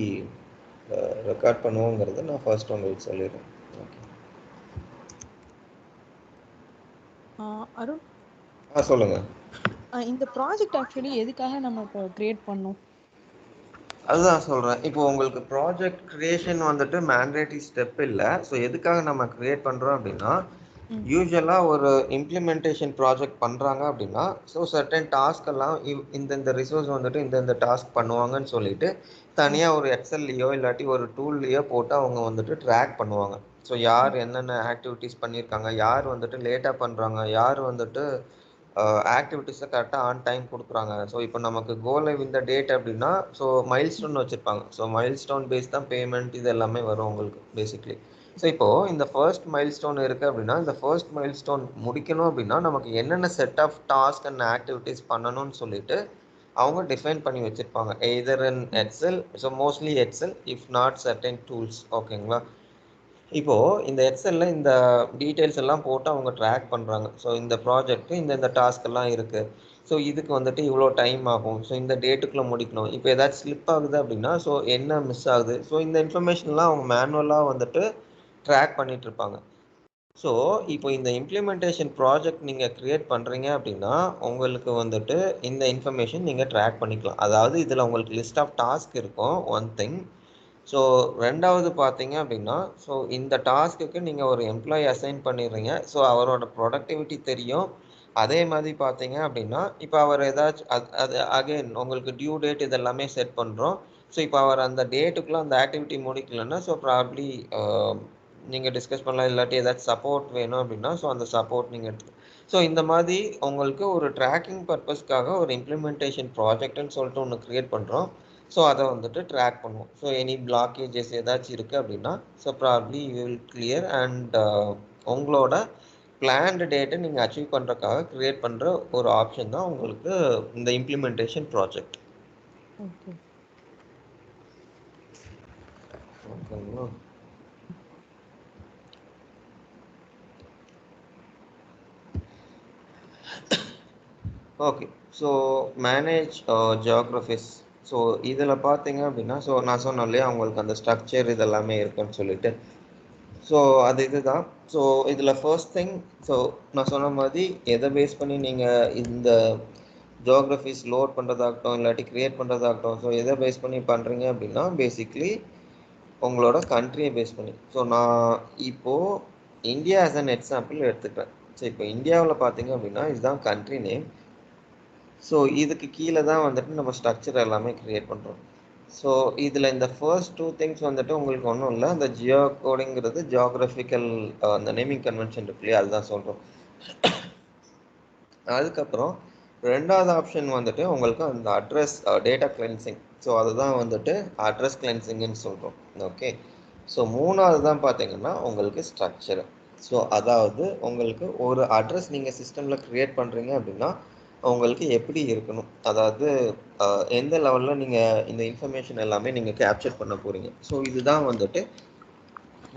ரெக்கார்ட் பண்ணுவோங்கிறத நான் ஃபர்ஸ்ட் உங்களுக்கு சொல்லிடுறேன். ஓகே. அருண், சொல்லுங்கள். இந்த ப்ராஜெக்ட் ஆக்சுவலி எதுக்காக நம்ம இப்போ கிரியேட் பண்ணோம்? அதுதான் சொல்கிறேன். இப்போ உங்களுக்கு ப்ராஜெக்ட் க்ரியேஷன் வந்துட்டு மேண்டேட்டரி ஸ்டெப் இல்லை. ஸோ எதுக்காக நம்ம க்ரியேட் பண்ணுறோம் அப்படின்னா யூஸ்வலாக ஒரு இம்ப்ளிமெண்டேஷன் ப்ராஜெக்ட் பண்ணுறாங்க அப்படின்னா ஸோ சர்டன் டாஸ்க் எல்லாம் இந்தந்த ரிசோர்ஸ் வந்துட்டு இந்தந்த டாஸ்க் பண்ணுவாங்கன்னு சொல்லிட்டு தனியாக ஒரு எக்ஸல்லையோ இல்லாட்டி ஒரு டூல்லையோ போட்டு அவங்க வந்துட்டு ட்ராக் பண்ணுவாங்க. ஸோ யார் என்னென்ன ஆக்டிவிட்டீஸ் பண்ணியிருக்காங்க, யார் வந்துட்டு லேட்டாக பண்ணுறாங்க, யார் வந்துட்டு ஆக்டிவிட்டீஸை கரெக்டாக ஆன் டைம் கொடுக்குறாங்க. ஸோ இப்போ நமக்கு கோ லைவ் இந்த டேட் அப்படின்னா ஸோ மைல்ஸ்டோன் வச்சுருப்பாங்க. ஸோ மைல்ஸ்டோன் பேஸ் தான் பேமெண்ட் இது எல்லாமே வரும் உங்களுக்கு பேசிக்லி. ஸோ இப்போது இந்த ஃபர்ஸ்ட் மைல்ஸ்டோன் இருக்குது அப்படின்னா இந்த ஃபர்ஸ்ட் மைல்ஸ்டோன் முடிக்கணும் அப்படின்னா நமக்கு என்னென்ன set of task and activities பண்ணணும்னு சொல்லிட்டு அவங்க டிஃபைன் பண்ணி வச்சுருப்பாங்க. Either in excel, so mostly excel, if not certain tools. ஓகேங்களா? இப்போது இந்த எக்ஸலில் இந்த டீட்டெயில்ஸ் எல்லாம் போட்டு அவங்க ட்ராக் பண்ணுறாங்க. ஸோ இந்த ப்ராஜெக்ட்டு இந்த டாஸ்க் எல்லாம் இருக்குது. ஸோ இதுக்கு வந்துட்டு இவ்வளோ டைம் ஆகும். ஸோ இந்த டேட்டுக்குள்ளே முடிக்கணும். இப்போ ஏதாச்சும் ஸ்லிப் ஆகுது அப்படின்னா ஸோ என்ன மிஸ் ஆகுது, ஸோ இந்த இன்ஃபர்மேஷன்லாம் அவங்க மேனுவலாக வந்துட்டு ட்ராக் பண்ணிட்டு இருப்பாங்க. ஸோ இப்போ இந்த இம்ப்ளிமெண்டேஷன் ப்ராஜெக்ட் நீங்கள் க்ரியேட் பண்ணுறீங்க அப்படின்னா உங்களுக்கு வந்துட்டு இந்த இன்ஃபர்மேஷன் நீங்கள் ட்ராக் பண்ணிக்கலாம். அதாவது இதில் உங்களுக்கு லிஸ்ட் ஆஃப் டாஸ்க் இருக்கும், ஒன் திங். ஸோ ரெண்டாவது பார்த்தீங்க அப்படின்னா ஸோ இந்த டாஸ்க்குக்கு நீங்கள் ஒரு எம்ப்ளாயி அசைன் பண்ணிடுறீங்க. ஸோ அவரோட ப்ரொடக்டிவிட்டி தெரியும். அதே மாதிரி பார்த்தீங்க அப்படின்னா இப்போ அவர் ஏதாச்சும் அது அகைன் உங்களுக்கு டியூ டேட் இதெல்லாமே செட் பண்ணுறோம். ஸோ இப்போ அவர் அந்த டேட்டுக்குள்ளே அந்த ஆக்டிவிட்டி முடிக்கலன்னா ஸோ ப்ராப்ளி நீங்கள் டிஸ்கஸ் பண்ணலாம். இல்லாட்டி ஏதாச்சும் சப்போர்ட் வேணும் அப்படின்னா ஸோ அந்த சப்போர்ட் நீங்கள் எடுத்து. ஸோ இந்த மாதிரி உங்களுக்கு ஒரு ட்ராக்கிங் பர்பஸ்க்காக ஒரு இம்ப்ளிமெண்டேஷன் ப்ராஜெக்ட்னு சொல்லிட்டு ஒன்று க்ரியேட் பண்ணுறோம். ஸோ அதை வந்துட்டு ட்ராக் பண்ணுவோம். ஸோ எனி பிளாக்கேஜஸ் ஏதாச்சும் இருக்குது அப்படின்னா so probably you will clear and உங்களோட பிளான்டு டேட்டை நீங்கள் அச்சீவ் பண்ணுறதுக்காக க்ரியேட் பண்ணுற ஒரு ஆப்ஷன் தான் உங்களுக்கு இந்த இம்ப்ளிமெண்டேஷன் ப்ராஜெக்ட். ஓகே. ஓகேங்களா? ஓகே. So manage geographies. ஸோ இதில் பார்த்தீங்க அப்படின்னா ஸோ நான் சொன்னேன் இல்லையா உங்களுக்கு அந்த ஸ்ட்ரக்சர் இதெல்லாமே இருக்குன்னு சொல்லிட்டு. ஸோ அது இதுதான். ஸோ இதில் ஃபர்ஸ்ட் திங் ஸோ நான் சொன்ன மாதிரி எதை பேஸ் பண்ணி நீங்கள் இந்த ஜியோகிராஃபிஸ் லோட் பண்ணுறதாகட்டும் இல்லாட்டி கிரியேட் பண்ணுறதாகட்டும் ஸோ எதை பேஸ் பண்ணி பண்ணுறீங்க அப்படின்னா பேசிக்லி உங்களோட கண்ட்ரியை பேஸ் பண்ணி. ஸோ நான் இப்போது இந்தியா ஆஸ் அன் எக்ஸாம்பிள் எடுத்துக்கிறேன். ஸோ இப்போ இந்தியாவில் பார்த்தீங்க அப்படின்னா இதுதான் கண்ட்ரி நேம். ஸோ இதுக்கு கீழே தான் வந்துட்டு நம்ம ஸ்ட்ரக்சர் எல்லாமே க்ரியேட் பண்ணுறோம். ஸோ இதில் இந்த ஃபர்ஸ்ட் 2 திங்ஸ் வந்துட்டு உங்களுக்கு ஒன்றும் இல்லை, அந்த ஜியோ கோடிங்கிறது ஜியோகிராஃபிக்கல் அந்த நேமிங் கன்வென்ஷன் இருக்கு இல்லையா அதுதான் சொல்கிறோம். அதுக்கப்புறம் ரெண்டாவது ஆப்ஷன் வந்துட்டு உங்களுக்கு அந்த அட்ரஸ் டேட்டா கிளென்சிங். ஸோ அதுதான் வந்துட்டு அட்ரஸ் கிளென்சிங்னு சொல்கிறோம். ஓகே. ஸோ மூணாவது தான் பார்த்தீங்கன்னா உங்களுக்கு ஸ்ட்ரக்சர். ஸோ அதாவது உங்களுக்கு ஒரு அட்ரஸ் நீங்கள் சிஸ்டமில் க்ரியேட் பண்ணுறீங்க அப்படின்னா உங்களுக்கு எப்படி இருக்கணும், அதாவது எந்த லெவலில் நீங்கள் இந்த இன்ஃபர்மேஷன் எல்லாமே நீங்கள் கேப்சர் பண்ண போகிறீங்க. ஸோ இதுதான் வந்துட்டு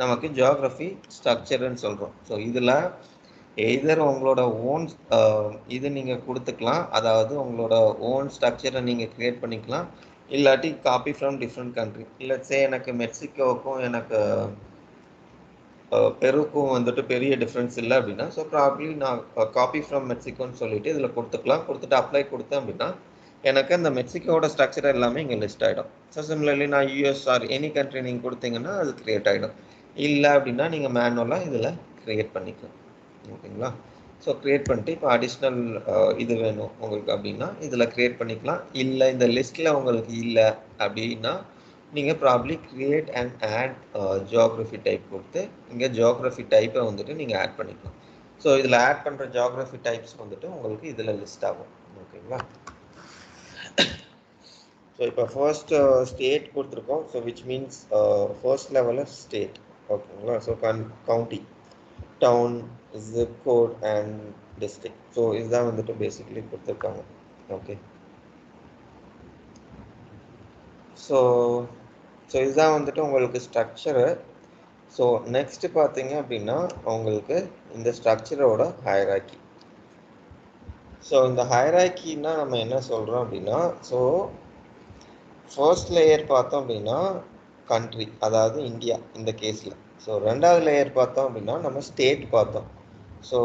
நமக்கு ஜியோகிராஃபி ஸ்ட்ரக்சர்னு சொல்கிறோம். ஸோ இதில் எய்தர் உங்களோட ஓன் இது நீங்கள் கொடுத்துக்கலாம், அதாவது உங்களோட ஓன் ஸ்ட்ரக்சரை நீங்கள் க்ரியேட் பண்ணிக்கலாம், இல்லாட்டி காப்பி ஃப்ரம் டிஃப்ரெண்ட் கண்ட்ரி. இல்லட்ஸே எனக்கு மெக்சிகோவுக்கும் எனக்கு பெருக்கும் வந்துட்டு பெரிய டிஃப்ரென்ஸ் இல்லை அப்படின்னா ஸோ ப்ராப்ளி நான் காப்பி ஃப்ரம் மெக்சிகோன்னு சொல்லிட்டு இதில் கொடுத்துக்கலாம். கொடுத்துட்டு அப்ளை கொடுத்தேன் அப்படின்னா எனக்கு அந்த மெக்சிகோட ஸ்ட்ரக்சர் எல்லாமே இங்கே லிஸ்ட் ஆகிடும். ஸோ சிமிலர்லி நான் யூஎஸ் ஆர் எனி கண்ட்ரி நீங்கள் கொடுத்தீங்கன்னா அது க்ரியேட் ஆகிடும். இல்லை அப்படின்னா நீங்கள் மேனுவலாக இதில் க்ரியேட் பண்ணிக்கலாம். ஓகேங்களா. ஸோ க்ரியேட் பண்ணிட்டு இப்போ அடிஷ்னல் இது வேணும் உங்களுக்கு அப்படின்னா இதில் க்ரியேட் பண்ணிக்கலாம். இல்லை இந்த லிஸ்ட்டில் உங்களுக்கு இல்லை அப்படின்னா நீங்கள் probably create and add geography type கொடுத்து இங்கே ஜியோகிராஃபி டைப்பை வந்துட்டு நீங்கள் ஆட் பண்ணிக்கலாம். ஸோ இதில் ஆட் பண்ணுற ஜியோகிராஃபி டைப்ஸ் வந்துட்டு உங்களுக்கு இதில் லிஸ்ட் ஆகும். ஓகேங்களா. ஸோ இப்போ ஃபர்ஸ்ட் ஸ்டேட் கொடுத்துருக்கோம். ஸோ விச் மீன்ஸ் ஃபர்ஸ்ட் லெவலில் ஸ்டேட். ஓகேங்களா. So county, town, zip code and district. So இதுதான் வந்துட்டு பேசிக்கலி கொடுத்துருக்காங்க. ஓகே. ஸோ இதுதான் வந்துட்டு உங்களுக்கு ஸ்ட்ரக்சரு. ஸோ நெக்ஸ்ட் பார்த்தீங்க அப்படின்னா உங்களுக்கு இந்த ஸ்ட்ரக்சரோட ஹையரார்க்கி. ஸோ இந்த ஹையரார்க்கின்னா நம்ம என்ன சொல்கிறோம் அப்படின்னா ஸோ ஃபர்ஸ்ட் லேயர் பார்த்தோம் அப்படின்னா கண்ட்ரி, அதாவது இந்தியா இந்த கேஸில். ஸோ ரெண்டாவது லேயர் பார்த்தோம் அப்படின்னா நம்ம ஸ்டேட் பார்த்தோம். ஸோ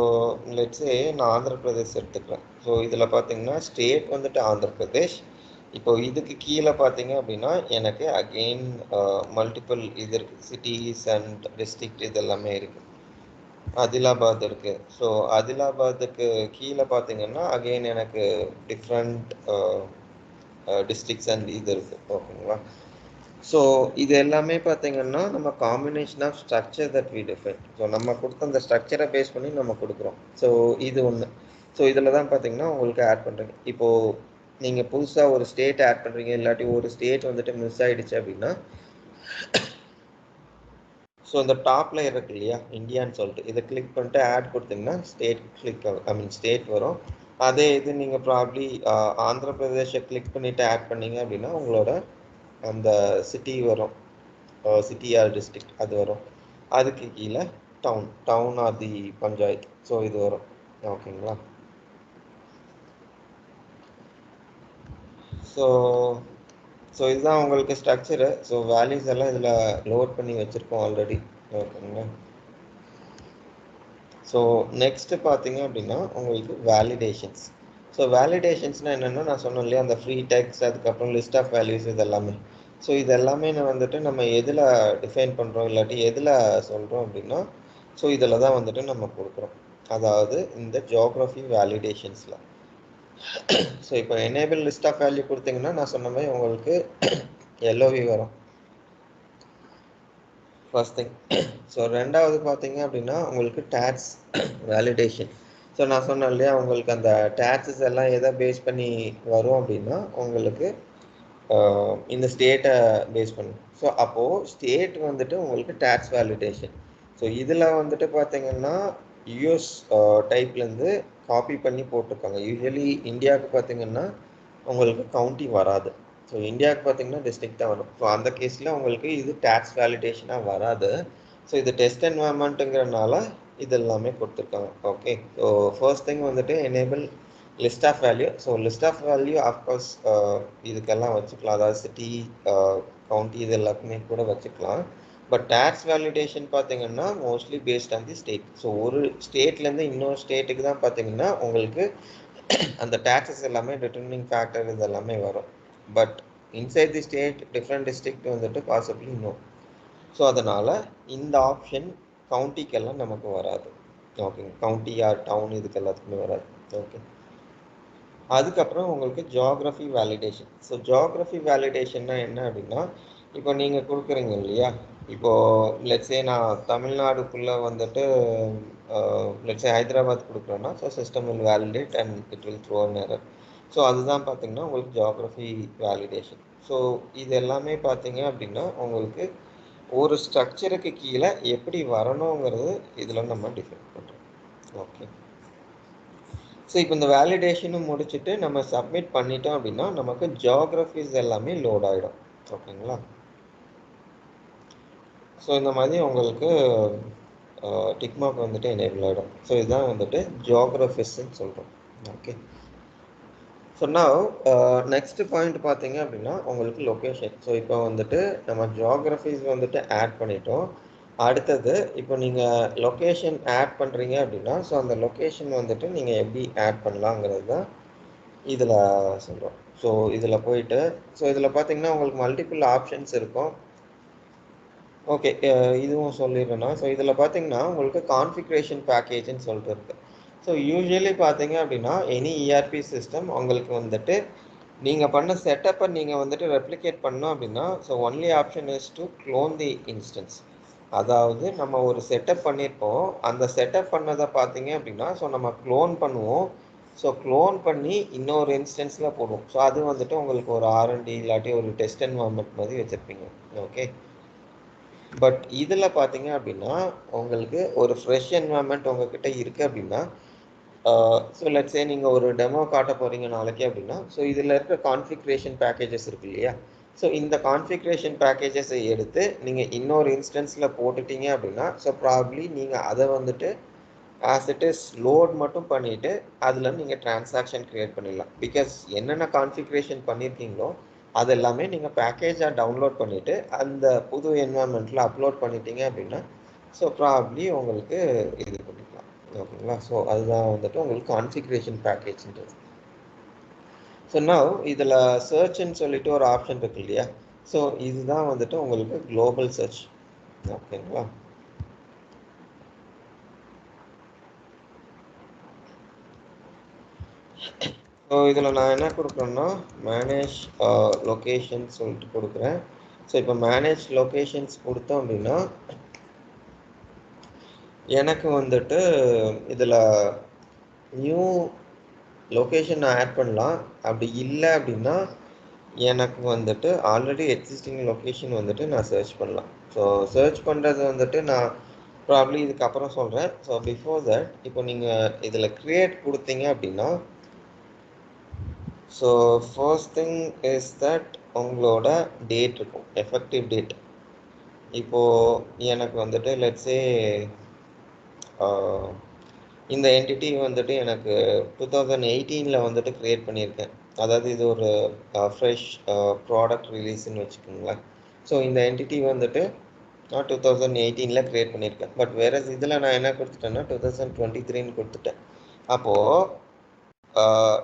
லெட்ஸே நான் ஆந்திர பிரதேஷ் எடுத்துக்கிறேன். ஸோ இதில் பார்த்தீங்கன்னா ஸ்டேட் வந்துட்டு ஆந்திர பிரதேஷ். இப்போ இதுக்கு கீழே பார்த்தீங்க அப்படின்னா எனக்கு அகெயின் மல்டிபிள் இது இருக்குது, சிட்டிஸ் அண்ட் டிஸ்ட்ரிக்ட் இது எல்லாமே இருக்குது. ஆதிலாபாத் இருக்குது. ஸோ ஆதிலாபாத்துக்கு கீழே பார்த்தீங்கன்னா அகெயின் எனக்கு டிஃப்ரெண்ட் டிஸ்ட்ரிக்ட்ஸ் அண்ட் இது இருக்குது. ஓகேங்களா. ஸோ இது எல்லாமே பார்த்தீங்கன்னா நம்ம combination of structure that we define. So நம்ம கொடுத்த அந்த ஸ்ட்ரக்சரை பேஸ் பண்ணி நம்ம கொடுக்குறோம். ஸோ இது ஒன்று. ஸோ இதில் தான் பார்த்தீங்கன்னா உங்களுக்கு ஆட் பண்ணுறீங்க. இப்போது நீங்கள் புதுசாக ஒரு ஸ்டேட் ஆட் பண்ணுறீங்க, இல்லாட்டி ஒரு ஸ்டேட் வந்துட்டு மிஸ் ஆகிடுச்சு அப்படின்னா ஸோ இந்த டாப்பில் இருக்கு இல்லையா இந்தியான்னு சொல்லிட்டு இதை கிளிக் பண்ணிட்டு ஆட் கொடுத்தீங்கன்னா ஸ்டேட் கிளிக் ஸ்டேட் வரும். அதே இது நீங்கள் ப்ராப்ளி ஆந்திர பிரதேஷை கிளிக் பண்ணிவிட்டு ஆட் பண்ணீங்க அப்படின்னா உங்களோட அந்த சிட்டி வரும், சிட்டி ஆர் டிஸ்ட்ரிக்ட் அது வரும். அதுக்கு கீழே டவுன் ஆர் தி பஞ்சாயத்து. ஸோ இது வரும். ஓகேங்களா. ஸோ இதுதான் உங்களுக்கு ஸ்ட்ரக்சரு. ஸோ வேல்யூஸ் எல்லாம் இதில் லோட் பண்ணி வச்சுருக்கோம் ஆல்ரெடி. ஓகேங்களா. ஸோ நெக்ஸ்ட்டு பார்த்தீங்க அப்படின்னா உங்களுக்கு வேலிடேஷன்ஸ். ஸோ வேலிடேஷன்ஸ்னால் என்னென்னா நான் சொன்னேன் இல்லையா அந்த ஃப்ரீ டெக்ஸ்ட், அதுக்கப்புறம் லிஸ்ட் ஆஃப் வேல்யூஸ் இது எல்லாமே. ஸோ இது எல்லாமே நான் வந்துட்டு நம்ம எதில் டிஃபைன் பண்ணுறோம் இல்லாட்டி எதில் சொல்கிறோம் அப்படின்னா ஸோ இதில் தான் வந்துட்டு நம்ம கொடுக்குறோம், அதாவது இந்த ஜியோகிராஃபி வேலிடேஷன்ஸில். ஸோ இப்போ எனேபிள் லிஸ்ட் ஆஃப் வேல்யூ கொடுத்தீங்கன்னா நான் சொன்ன மாதிரி உங்களுக்கு எல்ஓவி வரும் ஃபர்ஸ்ட் திங். ஸோ ரெண்டாவது பார்த்தீங்க அப்படின்னா உங்களுக்கு டேக்ஸ் வேலிடேஷன். ஸோ நான் சொன்னேன் இல்லையா உங்களுக்கு அந்த டேக்ஸஸ் எல்லாம் எதை பேஸ் பண்ணி வரும் அப்படின்னா உங்களுக்கு இந்த ஸ்டேட்டை பேஸ் பண்ணி. ஸோ அப்போது ஸ்டேட் வந்துட்டு உங்களுக்கு டேக்ஸ் வேலிடேஷன். ஸோ இதில் வந்துட்டு பார்த்தீங்கன்னா யூஎஸ் டைப்லேருந்து காப்பி பண்ணி போட்டிருக்காங்க. யூஸ்வலி இந்தியாவுக்கு பார்த்தீங்கன்னா உங்களுக்கு கவுண்டி வராது. ஸோ இந்தியாவுக்கு பார்த்தீங்கன்னா டிஸ்ட்ரிக்ட் தான் வரும். ஸோ அந்த கேஸில் உங்களுக்கு இது டேக்ஸ் வேலிடேஷனாக வராது. ஸோ இது டெஸ்ட் என்வாயர்மெண்ட்டுங்கிறனால இது எல்லாமே கொடுத்துருக்காங்க. ஓகே. ஸோ ஃபர்ஸ்ட் திங் வந்துட்டு enable list of value. So list of value of course இதுக்கெல்லாம் வச்சுக்கலாம், அதாவது சிட்டி, கவுண்டி இது எல்லாத்துக்குமே கூட வச்சுக்கலாம். பட் டேக்ஸ் வேலிடேஷன் பார்த்தீங்கன்னா mostly based on the state. So ஒரு ஸ்டேட்லேருந்து இன்னொரு ஸ்டேட்டுக்கு தான் பார்த்தீங்கன்னா உங்களுக்கு அந்த டேக்ஸஸ் எல்லாமே டிட்டர்மினிங் ஃபேக்டர் இது எல்லாமே வரும். But inside the state different district வந்துட்டு பாசிபிளி நோ. ஸோ அதனால் இந்த ஆப்ஷன் கவுண்டிக்கெல்லாம் நமக்கு வராது. ஓகேங்க, கவுண்டி ஆர் டவுன் இதுக்கு எல்லாத்துக்குமே வராது. ஓகே, அதுக்கப்புறம் உங்களுக்கு ஜியாகிரஃபி வேலிடேஷன். ஸோ ஜியாகிரஃபி வேலிடேஷன்னா என்ன அப்படின்னா, இப்போ நீங்கள் கொடுக்குறீங்க இல்லையா, இப்போது லெட்ஸே நான் தமிழ்நாடுக்குள்ளே வந்துட்டு லெட்ஸே ஹைதராபாத் கொடுக்குறேன்னா, so system will validate and it will throw an error. ஸோ அதுதான் பார்த்தீங்கன்னா உங்களுக்கு ஜியாகிரஃபி வேலிடேஷன். ஸோ இது எல்லாமே பார்த்தீங்க அப்படின்னா உங்களுக்கு ஒரு ஸ்ட்ரக்சருக்கு கீழே எப்படி வரணுங்கிறது இதில் நம்ம டிஃபைன் பண்ணுறோம். ஓகே, ஸோ இப்போ இந்த வேலிடேஷனும் முடிச்சுட்டு நம்ம சப்மிட் பண்ணிட்டோம் அப்படின்னா நமக்கு ஜியாகிரஃபிஸ் எல்லாமே லோட் ஆகிடும். ஓகேங்களா, ஸோ இந்த மாதிரி உங்களுக்கு டிக் மார்க் வந்துட்டு எனேபிள் ஆகிடும். ஸோ இதுதான் வந்துட்டு ஜியாகிரஃபிஸ்ன்னு சொல்கிறோம். Okay, so now next point பார்த்தீங்க அப்படின்னா உங்களுக்கு லொக்கேஷன். ஸோ இப்போ வந்துட்டு நம்ம ஜியாகிரஃபிஸ் வந்துட்டு ஆட் பண்ணிட்டோம். அடுத்தது இப்போ நீங்கள் லொக்கேஷன் ஆட் பண்ணுறீங்க அப்படின்னா, ஸோ அந்த லொக்கேஷன் வந்துட்டு நீங்கள் எப்படி ஆட் பண்ணலாங்கிறது தான் இதில் சொல்கிறோம். ஸோ இதில் போயிட்டு, ஸோ இதில் பார்த்தீங்கன்னா உங்களுக்கு மல்டிபிள் ஆப்ஷன்ஸ் இருக்கும். ஓகே, இதுவும் சொல்லிடுறேன்னா, ஸோ இதில் பார்த்தீங்கன்னா உங்களுக்கு கான்ஃபிகரேஷன் பேக்கேஜ்னு சொல்லிட்டு இருக்குது. ஸோ யூஸ்வலி பார்த்தீங்க அப்படின்னா எனி இஆர்பி சிஸ்டம் உங்களுக்கு வந்துட்டு நீங்கள் பண்ண செட்டப்பை நீங்கள் வந்துட்டு ரெப்ளிகேட் பண்ணோம் அப்படின்னா, so only option is to clone the instance. அதாவது நம்ம ஒரு செட்டப் பண்ணியிருப்போம், அந்த செட்டப் பண்ணதை பார்த்தீங்க அப்படின்னா ஸோ நம்ம க்ளோன் பண்ணுவோம். ஸோ க்ளோன் பண்ணி இன்னொரு இன்ஸ்டன்ஸில் போடுவோம். ஸோ அது வந்துட்டு உங்களுக்கு ஒரு ஆர்என்டி இல்லாட்டி ஒரு டெஸ்ட் என்வாயர்மெண்ட் மாதிரி வச்சுருப்பீங்க. ஓகே, பட் இதில் பார்த்தீங்க அப்படின்னா உங்களுக்கு ஒரு ஃப்ரெஷ் என்வாயர்மெண்ட் உங்ககிட்ட இருக்குது அப்படின்னா, ஸோ லெட்ஸே நீங்கள் ஒரு டெமோ காட்ட போகிறீங்க நாளைக்கு அப்படின்னா, ஸோ இதில் இருக்கிற கான்ஃபிகரேஷன் பேக்கேஜஸ் இருக்கு இல்லையா, ஸோ இந்த கான்ஃபிகரேஷன் பேக்கேஜஸை எடுத்து நீங்கள் இன்னொரு இன்ஸ்டன்ஸில் போட்டுட்டீங்க அப்படின்னா, ஸோ ப்ராப்ளி நீங்கள் அதை வந்துட்டு ஆஸ் இட் இஸ் லோட் மட்டும் பண்ணிவிட்டு அதில் நீங்கள் டிரான்சாக்ஷன் க்ரியேட் பண்ணிடலாம். பிகாஸ் என்னென்ன கான்ஃபிகரேஷன் பண்ணியிருக்கீங்களோ அது எல்லாமே நீங்கள் பேக்கேஜாக டவுன்லோட் பண்ணிவிட்டு அந்த புது என்வாயர்மெண்ட்டில் அப்லோட் பண்ணிட்டீங்க அப்படின்னா, ஸோ ப்ராப்ளி உங்களுக்கு இது பண்ணிக்கலாம். ஓகேங்களா, ஸோ அதுதான் வந்துட்டு உங்களுக்கு கான்ஃபிகரேஷன் பேக்கேஜ்ன்றது. ஸோ நவ் இதில் சர்ச்ன்னு சொல்லிட்டு ஒரு ஆப்ஷன் இருக்கு இல்லையா, ஸோ இதுதான் வந்துட்டு உங்களுக்கு குளோபல் சர்ச். ஓகேங்களா, ஸோ இதில் நான் என்ன கொடுக்குறேன்னா மேனேஜ் லொக்கேஷன்ஸ் சொல்லிட்டு கொடுக்குறேன். ஸோ இப்போ மேனேஜ் லொக்கேஷன்ஸ் கொடுத்தோம் அப்படின்னா எனக்கு வந்துட்டு இதில் நியூ லொக்கேஷன் நான் ஆட் பண்ணலாம். அப்படி இல்லை அப்படின்னா எனக்கு வந்துட்டு ஆல்ரெடி எக்ஸிஸ்டிங் லொக்கேஷன் வந்துட்டு நான் சர்ச் பண்ணலாம். ஸோ சர்ச் பண்ணுறது வந்துட்டு நான் ப்ராப்ளி இதுக்கப்புறம் சொல்கிறேன். ஸோ பிஃபோர் தட் இப்போ நீங்கள் இதில் க்ரியேட் கொடுத்தீங்க அப்படின்னா, so first thing is that உங்களோட டேட் இருக்கும், எஃபெக்டிவ் டேட். இப்போது எனக்கு வந்துட்டு லெட்ஸே இந்த என்டிட்டி வந்துட்டு எனக்கு 2018 வந்துட்டு க்ரியேட் பண்ணியிருக்கேன். அதாவது இது ஒரு ஃப்ரெஷ் ப்ராடக்ட் ரிலீஸ்ன்னு வச்சுக்கோங்களேன். ஸோ இந்த என்டிட்டி வந்துட்டு நான் 2018 க்ரியேட் பண்ணியிருக்கேன். பட் வேறு இதில் நான் என்ன கொடுத்துட்டேன்னா 2023 கொடுத்துட்டேன். அப்போது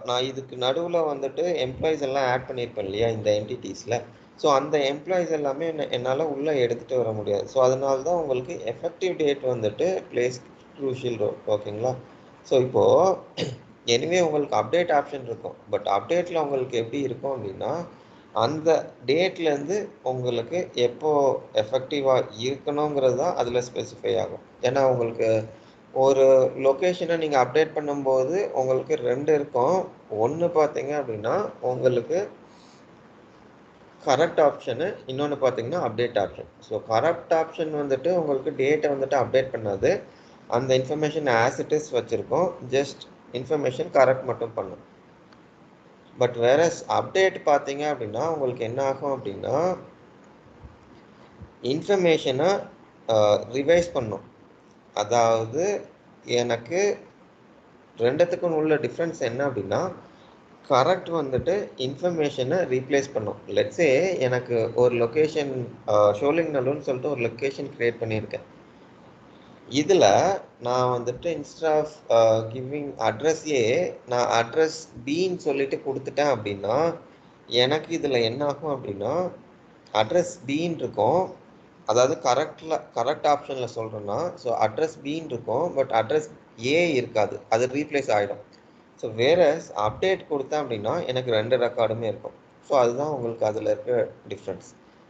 நான் இதுக்கு நடுவில் வந்துட்டு எம்ப்ளாயிஸ் எல்லாம் ஆட் பண்ணியிருப்பேன் இல்லையா இந்த என்டிட்டிஸில். ஸோ அந்த எம்ப்ளாயிஸ் எல்லாமே என்னால் உள்ளே எடுத்துகிட்டு வர முடியாது. ஸோ அதனால தான் உங்களுக்கு எஃபெக்டிவ் டேட் வந்துட்டு பிளேஸ் க்ரூஷியல் ரோல். ஓகேங்களா, ஸோ இப்போது எனிவே உங்களுக்கு அப்டேட் ஆப்ஷன் இருக்கும். பட் அப்டேட்டில் உங்களுக்கு எப்படி இருக்கும் அப்படின்னா அந்த டேட்லேருந்து உங்களுக்கு எப்போ எஃபெக்டிவாக இருக்கணுங்கிறது தான் அதில் ஸ்பெசிஃபை ஆகும். ஏன்னா உங்களுக்கு ஒரு லொக்கேஷனை நீங்கள் அப்டேட் பண்ணும்போது உங்களுக்கு 2 இருக்கும். ஒன்று பார்த்தீங்க அப்படின்னா உங்களுக்கு கரெக்ட் ஆப்ஷனு, இன்னொன்று பார்த்தீங்கன்னா update option. So correct option வந்துட்டு உங்களுக்கு டேட்டை வந்துட்டு அப்டேட் பண்ணாது, அந்த இன்ஃபர்மேஷன் ஆஸ் இட் இஸ் வச்சுருக்கோம், ஜஸ்ட் இன்ஃபர்மேஷன் கரெக்ட் மட்டும் பண்ணும். பட் வேற அப்டேட் பார்த்தீங்க அப்படின்னா உங்களுக்கு என்ன ஆகும் அப்படின்னா ரெண்டுத்துக்கும் உள்ள டிஃப்ரென்ஸ் என்ன அப்படின்னா கரெக்ட் வந்துட்டு இன்ஃபர்மேஷனை ரீப்ளேஸ் பண்ணும். லெட்ஸே எனக்கு ஒரு லொக்கேஷன் ஷோலிங் நல்லூர்னு சொல்லிட்டு ஒரு லொக்கேஷன் கிரியேட் பண்ணியிருக்கேன். இதில் நான் வந்துட்டு இன்ஸ்டா ஆஃப் கிவிங் அட்ரஸ் ஏ நான் அட்ரஸ் பின்னு சொல்லிட்டு கொடுத்துட்டேன் அப்படின்னா எனக்கு இதில் என்ன ஆகும் அப்படின்னா அட்ரஸ் பின்னு இருக்கும். அதாவது கரெக்ட் ஆப்ஷனில் சொல்கிறேன்னா ஸோ அட்ரஸ் பின்னு இருக்கும், பட் அட்ரஸ் ஏ இருக்காது, அது ரீப்ளேஸ் ஆகிடும். ஸோ வேற அப்டேட் கொடுத்தேன் அப்படின்னா எனக்கு 2 ரெக்கார்டுமே இருக்கும். ஸோ அதுதான் உங்களுக்கு அதில் இருக்க டிஃப்ரென்ஸ்.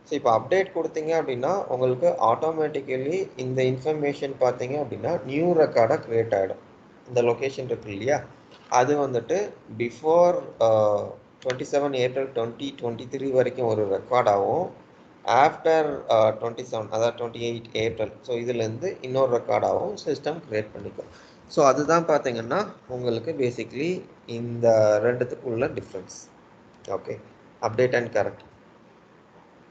ஸோ இப்போ அப்டேட் கொடுத்தீங்க அப்படின்னா உங்களுக்கு ஆட்டோமேட்டிக்கலி இந்த இன்ஃபர்மேஷன் பார்த்தீங்க அப்படின்னா நியூ ரெக்கார்டாக க்ரியேட் ஆகிடும். இந்த லொக்கேஷன் இருக்கு இல்லையா, அது வந்துட்டு பிஃபோர் 27 ஏப்ரல் 2023 வரைக்கும் ஒரு ரெக்கார்டாகவும் ஆஃப்டர் 27 அதாவது 28 ஏப்ரல் ஸோ இதுலேருந்து இன்னொரு ரெக்கார்டாகவும் சிஸ்டம் க்ரியேட் பண்ணிக்கும். ஸோ அதுதான் பார்த்தீங்கன்னா உங்களுக்கு பேசிக்லி இந்த ரெண்டுத்துக்கு உள்ள difference. Okay, update and correct.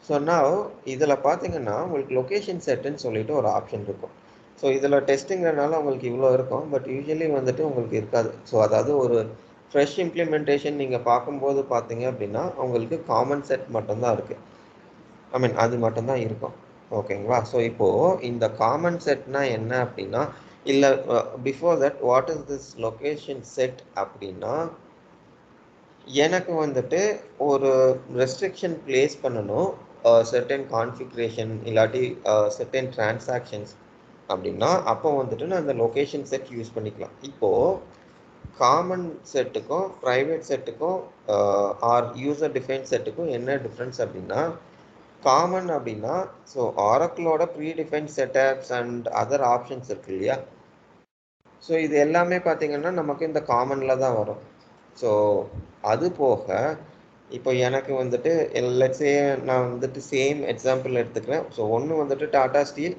So நான் இதில் பார்த்தீங்கன்னா உங்களுக்கு லொக்கேஷன் செட்டுன்னு சொல்லிட்டு ஒரு ஆப்ஷன் இருக்கும். ஸோ இதில் டெஸ்டிங்கிறனால உங்களுக்கு இவ்வளோ இருக்கும், பட் யூஸ்வலி வந்துட்டு உங்களுக்கு இருக்காது. ஸோ அதாவது ஒரு ஃப்ரெஷ் இம்ப்ளிமெண்டேஷன் நீங்கள் பார்க்கும்போது பார்த்தீங்க அப்படின்னா உங்களுக்கு காமன் செட் மட்டும்தான் இருக்குது. ஐ மீன் அது மட்டும்தான் இருக்கும். ஓகேங்களா? ஸோ இப்போது இந்த காமன் செட்னா என்ன அப்படின்னா இல்லை before that what is this location set அப்படின்னா எனக்கு வந்துட்டு ஒரு ரெஸ்ட்ரிக்ஷன் பிளேஸ் பண்ணணும் சர்டன் கான்ஃபிகரேஷன் இல்லாட்டி சர்டன் டிரான்சாக்ஷன்ஸ் அப்படின்னா அப்போ வந்துட்டு நான் அந்த லொக்கேஷன் செட் யூஸ் பண்ணிக்கலாம். இப்போது காமன் செட்டுக்கும் ப்ரைவேட் செட்டுக்கும் ஆர் யூசர் டிஃபைன் செட்டுக்கும் என்ன டிஃப்ரென்ஸ் அப்படின்னா காமன் அப்படின்னா ஸோ ஆரக்கிளோட pre define setups and other options இருக்கு இல்லையா, ஸோ இது எல்லாமே பார்த்தீங்கன்னா நமக்கு இந்த காமனில் தான் வரும். ஸோ அது போக இப்போ எனக்கு வந்துட்டு லெட்ஸே நான் வந்துட்டு சேம் எக்ஸாம்பிள் எடுத்துக்கிறேன். ஸோ ஒன்று வந்துட்டு டாடா ஸ்டீல்,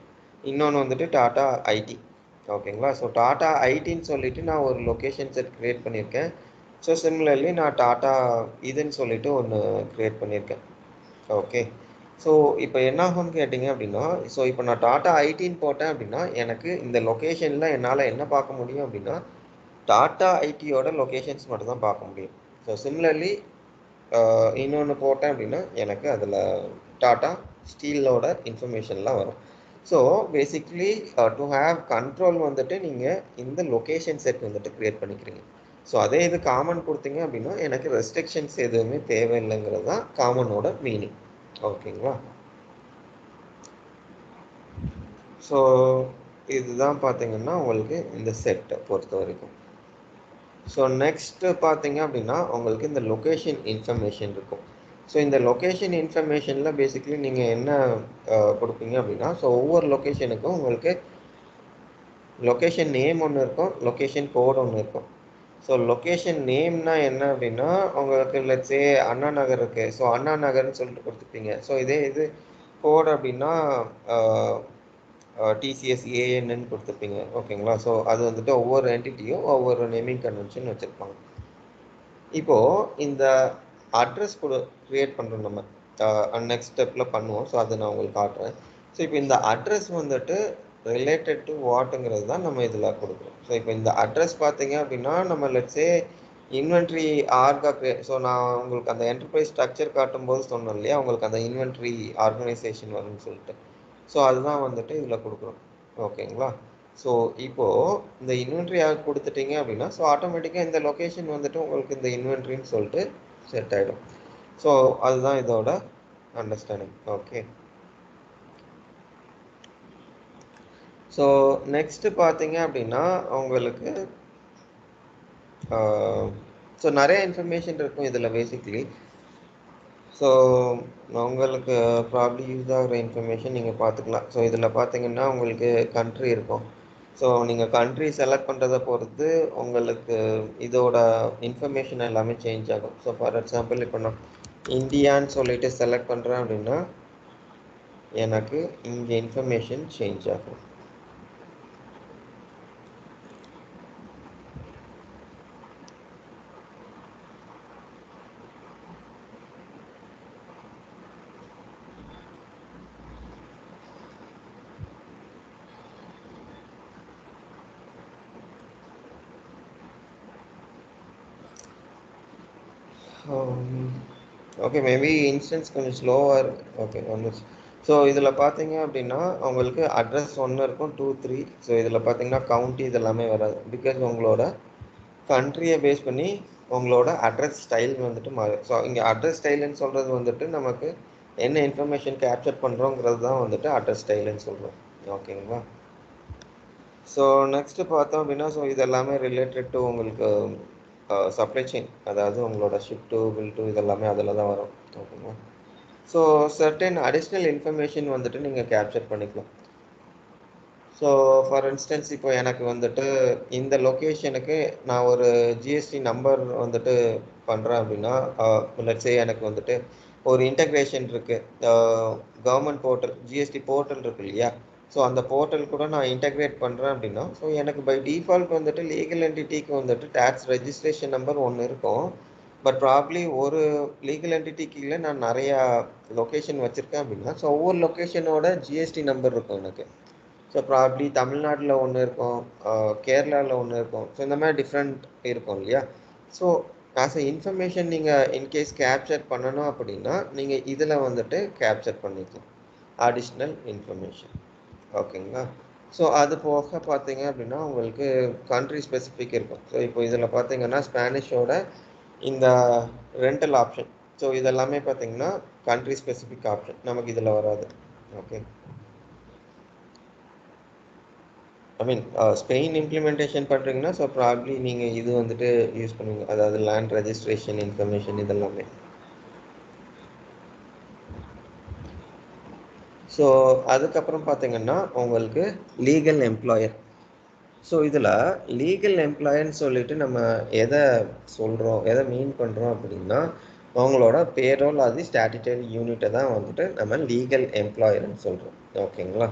இன்னொன்று வந்துட்டு டாடா ஐடி. ஓகேங்களா? ஸோ டாடா ஐடின்னு சொல்லிட்டு நான் ஒரு லொக்கேஷன் செட் க்ரியேட் பண்ணியிருக்கேன். ஸோ சிமிலர்லி நான் டாடா இதுன்னு சொல்லிட்டு ஒன்று க்ரியேட் பண்ணியிருக்கேன். ஓகே, ஸோ இப்போ என்ன ஆகும்னு கேட்டிங்க அப்படின்னா ஸோ இப்போ நான் டாடா ஐடின்னு போட்டேன் அப்படின்னா எனக்கு இந்த லொக்கேஷனில் என்னால் என்ன பார்க்க முடியும் அப்படின்னா டாடா ஐடியோட லொக்கேஷன்ஸ் மட்டும் தான் பார்க்க முடியும். ஸோ சிமிலர்லி இன்னொன்று போட்டேன் அப்படின்னா எனக்கு அதில் டாடா ஸ்டீலோட இன்ஃபர்மேஷன்லாம் வரும். So basically to have control வந்துட்டு நீங்கள் இந்த லொக்கேஷன் செட் வந்துட்டு க்ரியேட் பண்ணிக்கிறீங்க. ஸோ அதே இது காமன் கொடுத்தீங்க அப்படின்னா எனக்கு ரெஸ்ட்ரிக்ஷன்ஸ் எதுவுமே தேவையில்லைங்கிறது தான் காமனோட மீனிங். ஓகேங்களா? ஸோ இதுதான் பார்த்தீங்கன்னா உங்களுக்கு இந்த செட்டை பொறுத்த வரைக்கும். ஸோ நெக்ஸ்ட்டு பார்த்தீங்க அப்படின்னா உங்களுக்கு இந்த லொக்கேஷன் இன்ஃபர்மேஷன் இருக்கும். ஸோ இந்த லொக்கேஷன் இன்ஃபர்மேஷனில் பேசிக்லி நீங்கள் என்ன கொடுப்பீங்க அப்படின்னா ஸோ ஒவ்வொரு லொக்கேஷனுக்கும் உங்களுக்கு லொக்கேஷன் நேம் ஒன்று இருக்கும், லொக்கேஷன் கோட் ஒன்று இருக்கும். ஸோ லொக்கேஷன் நேம்னா என்ன அப்படின்னா உங்களுக்கு லெட்ஸே அண்ணா நகர் இருக்குது, ஸோ அண்ணா நகர்னு சொல்லிட்டு கொடுத்துப்பீங்க. ஸோ இதே இது கோட் அப்படின்னா டிசிஎஸ் ஏஎன்னு கொடுத்துருப்பீங்க. ஓகேங்களா? ஸோ அது வந்துட்டு ஒவ்வொரு என்டிட்டியும் ஒவ்வொரு நேமிங் கன்வென்ஷன் வச்சுருப்பாங்க. இப்போது இந்த அட்ரஸ் க்ரியேட் பண்ணுறோம் நம்ம நெக்ஸ்ட் ஸ்டெப்பில் பண்ணுவோம். ஸோ அதை நான் உங்களுக்கு காட்டுறேன். ஸோ இப்போ இந்த அட்ரஸ் வந்துட்டு ரிலேட்டட் டு வாட்டுங்கிறது தான் நம்ம இதில் கொடுக்குறோம். ஸோ இப்போ இந்த அட்ரஸ் பார்த்தீங்க அப்படின்னா நம்ம லெட்ஸே இன்வென்ட்ரி ஆர்கா ஸோ நான் உங்களுக்கு அந்த என்டர்பிரைஸ் ஸ்ட்ரக்சர் காட்டும்போது சொன்னோம் இல்லையா உங்களுக்கு அந்த இன்வென்ட்ரி ஆர்கனைசேஷன் வரும்னு சொல்லிட்டு. ஸோ அதுதான் வந்துட்டு இதில் கொடுக்குறோம். ஓகேங்களா? ஸோ இப்போது இந்த இன்வென்ட்ரி கொடுத்துட்டீங்க அப்படின்னா ஸோ ஆட்டோமேட்டிக்காக இந்த லொக்கேஷன் வந்துட்டு உங்களுக்கு இந்த இன்வென்ட்ரின்னு சொல்லிட்டு செட் ஆகிடும். ஸோ அதுதான் இதோட அண்டர்ஸ்டாண்டிங். ஓகே, ஸோ நெக்ஸ்ட்டு பார்த்தீங்க அப்படின்னா உங்களுக்கு ஸோ நிறைய இன்ஃபர்மேஷன் இருக்கும் இதில் பேசிக்லி. ஸோ உங்களுக்கு ப்ராப்ளி யூஸ் ஆகிற இன்ஃபர்மேஷன் நீங்கள் பார்த்துக்கலாம். ஸோ இதில் பார்த்தீங்கன்னா உங்களுக்கு கண்ட்ரி இருக்கும். ஸோ நீங்கள் கண்ட்ரி செலக்ட் பண்ணுறதை பொறுத்து உங்களுக்கு இதோட இன்ஃபர்மேஷன் எல்லாமே சேஞ்ச் ஆகும். ஸோ ஃபார் எக்ஸாம்பிள் இப்போ நான் இந்தியான்னு சொல்லிட்டு செலக்ட் பண்ணுறேன் அப்படின்னா எனக்கு இங்கே இன்ஃபர்மேஷன் சேஞ்ச் ஆகும். ஓகே, மேபி இன்ஸ்டன்ஸ் கொஞ்சம் ஸ்லோவாக இருக்கு. ஓகே வந்துச்சு. ஸோ இதில் பார்த்தீங்க அப்படின்னா உங்களுக்கு அட்ரஸ் ஒன்று இருக்கும், 2 3. ஸோ இதில் பார்த்தீங்கன்னா கவுண்டி இதெல்லாமே வராது. பிகாஸ் உங்களோட கண்ட்ரியை பேஸ் பண்ணி உங்களோட அட்ரஸ் ஸ்டைல் வந்துட்டு மாறும். ஸோ இங்கே அட்ரஸ் ஸ்டைலுன்னு சொல்கிறது வந்துட்டு நமக்கு என்ன இன்ஃபர்மேஷன் கேப்சர் பண்ணுறோங்கிறது தான் வந்துட்டு அட்ரஸ் ஸ்டைலுன்னு சொல்கிறோம். ஓகேங்களா? ஸோ நெக்ஸ்ட்டு பார்த்தோம் அப்படின்னா, ஸோ இது எல்லாமே ரிலேட்டட் டு உங்களுக்கு சப்ளை செயின், அதாவது உங்களோட ஷிப் டு பில் டு இதெல்லாமே அதில் தான் வரும். ஓகேங்களா? ஸோ சர்டன் அடிஷ்னல் இன்ஃபர்மேஷன் வந்துட்டு நீங்கள் கேப்சர் பண்ணிக்கலாம். ஸோ ஃபார் இன்ஸ்டன்ஸ் இப்போ எனக்கு வந்துட்டு இந்த லொக்கேஷனுக்கு நான் ஒரு ஜிஎஸ்டி நம்பர் வந்துட்டு பண்ணுறேன் அப்படின்னா, லெட்ஸே எனக்கு வந்துட்டு ஒரு இன்டகிரேஷன் இருக்குது, கவர்மெண்ட் போர்ட்டல் ஜிஎஸ்டி போர்ட்டல் இருக்கு இல்லையா? ஸோ அந்த போர்ட்டல் கூட நான் இன்டகிரேட் பண்ணுறேன் அப்படின்னா, ஸோ எனக்கு பை டிஃபால்ட் வந்துட்டு லீகல் என்டிட்டிக்கு வந்துட்டு டேக்ஸ் ரெஜிஸ்ட்ரேஷன் நம்பர் ஒன்று இருக்கும். பட் ப்ராப்ளி ஒரு லீகல் என்டிட்டி கீழே நான் நிறையா லொக்கேஷன் வச்சுருக்கேன் அப்படின்னா, ஸோ ஒவ்வொரு லொக்கேஷனோட ஜிஎஸ்டி நம்பர் இருக்கும் எனக்கு. ஸோ ப்ராப்ளி தமிழ்நாட்டில் ஒன்று இருக்கும், கேரளாவில் ஒன்று இருக்கும். ஸோ இந்த மாதிரி டிஃப்ரெண்ட் இருக்கும் இல்லையா? ஸோ ஆஸ் எ இன்ஃபர்மேஷன் நீங்கள் இன்கேஸ் கேப்சர் பண்ணணும் அப்படின்னா நீங்கள் இதில் வந்துட்டு கேப்சர் பண்ணிக்கலாம் அடிஷ்னல் இன்ஃபர்மேஷன். ஓகேங்களா? ஸோ அது போக பார்த்தீங்க அப்படின்னா உங்களுக்கு கண்ட்ரி ஸ்பெசிஃபிக் இருக்கும். ஸோ இப்போ இதில் பார்த்தீங்கன்னா ஸ்பானிஷோட இந்த ரெண்டல் ஆப்ஷன், ஸோ இதெல்லாமே பார்த்தீங்கன்னா கண்ட்ரி ஸ்பெசிஃபிக் ஆப்ஷன், நமக்கு இதில் வராது. ஓகே, ஐ மீன் ஸ்பெயின் இம்ப்ளிமெண்டேஷன் பண்ணுறீங்கன்னா ஸோ ப்ராப்ளி நீங்கள் இது வந்துட்டு யூஸ் பண்ணுவீங்க, அதாவது லேண்ட் ரெஜிஸ்ட்ரேஷன் இன்ஃபர்மேஷன் இதெல்லாமே. ஸோ அதுக்கப்புறம் பார்த்தீங்கன்னா உங்களுக்கு லீகல் எம்ப்ளாயர். ஸோ இதில் லீகல் எம்ப்ளாயர்னு சொல்லிட்டு நம்ம எதை சொல்கிறோம், எதை மீன் பண்ணுறோம் அப்படின்னா அவங்களோட பேரோல் அது ஸ்டாட்யூட்டரி யூனிட்டை தான் வந்துட்டு நம்ம லீகல் எம்ப்ளாயர்னு சொல்கிறோம். ஓகேங்களா?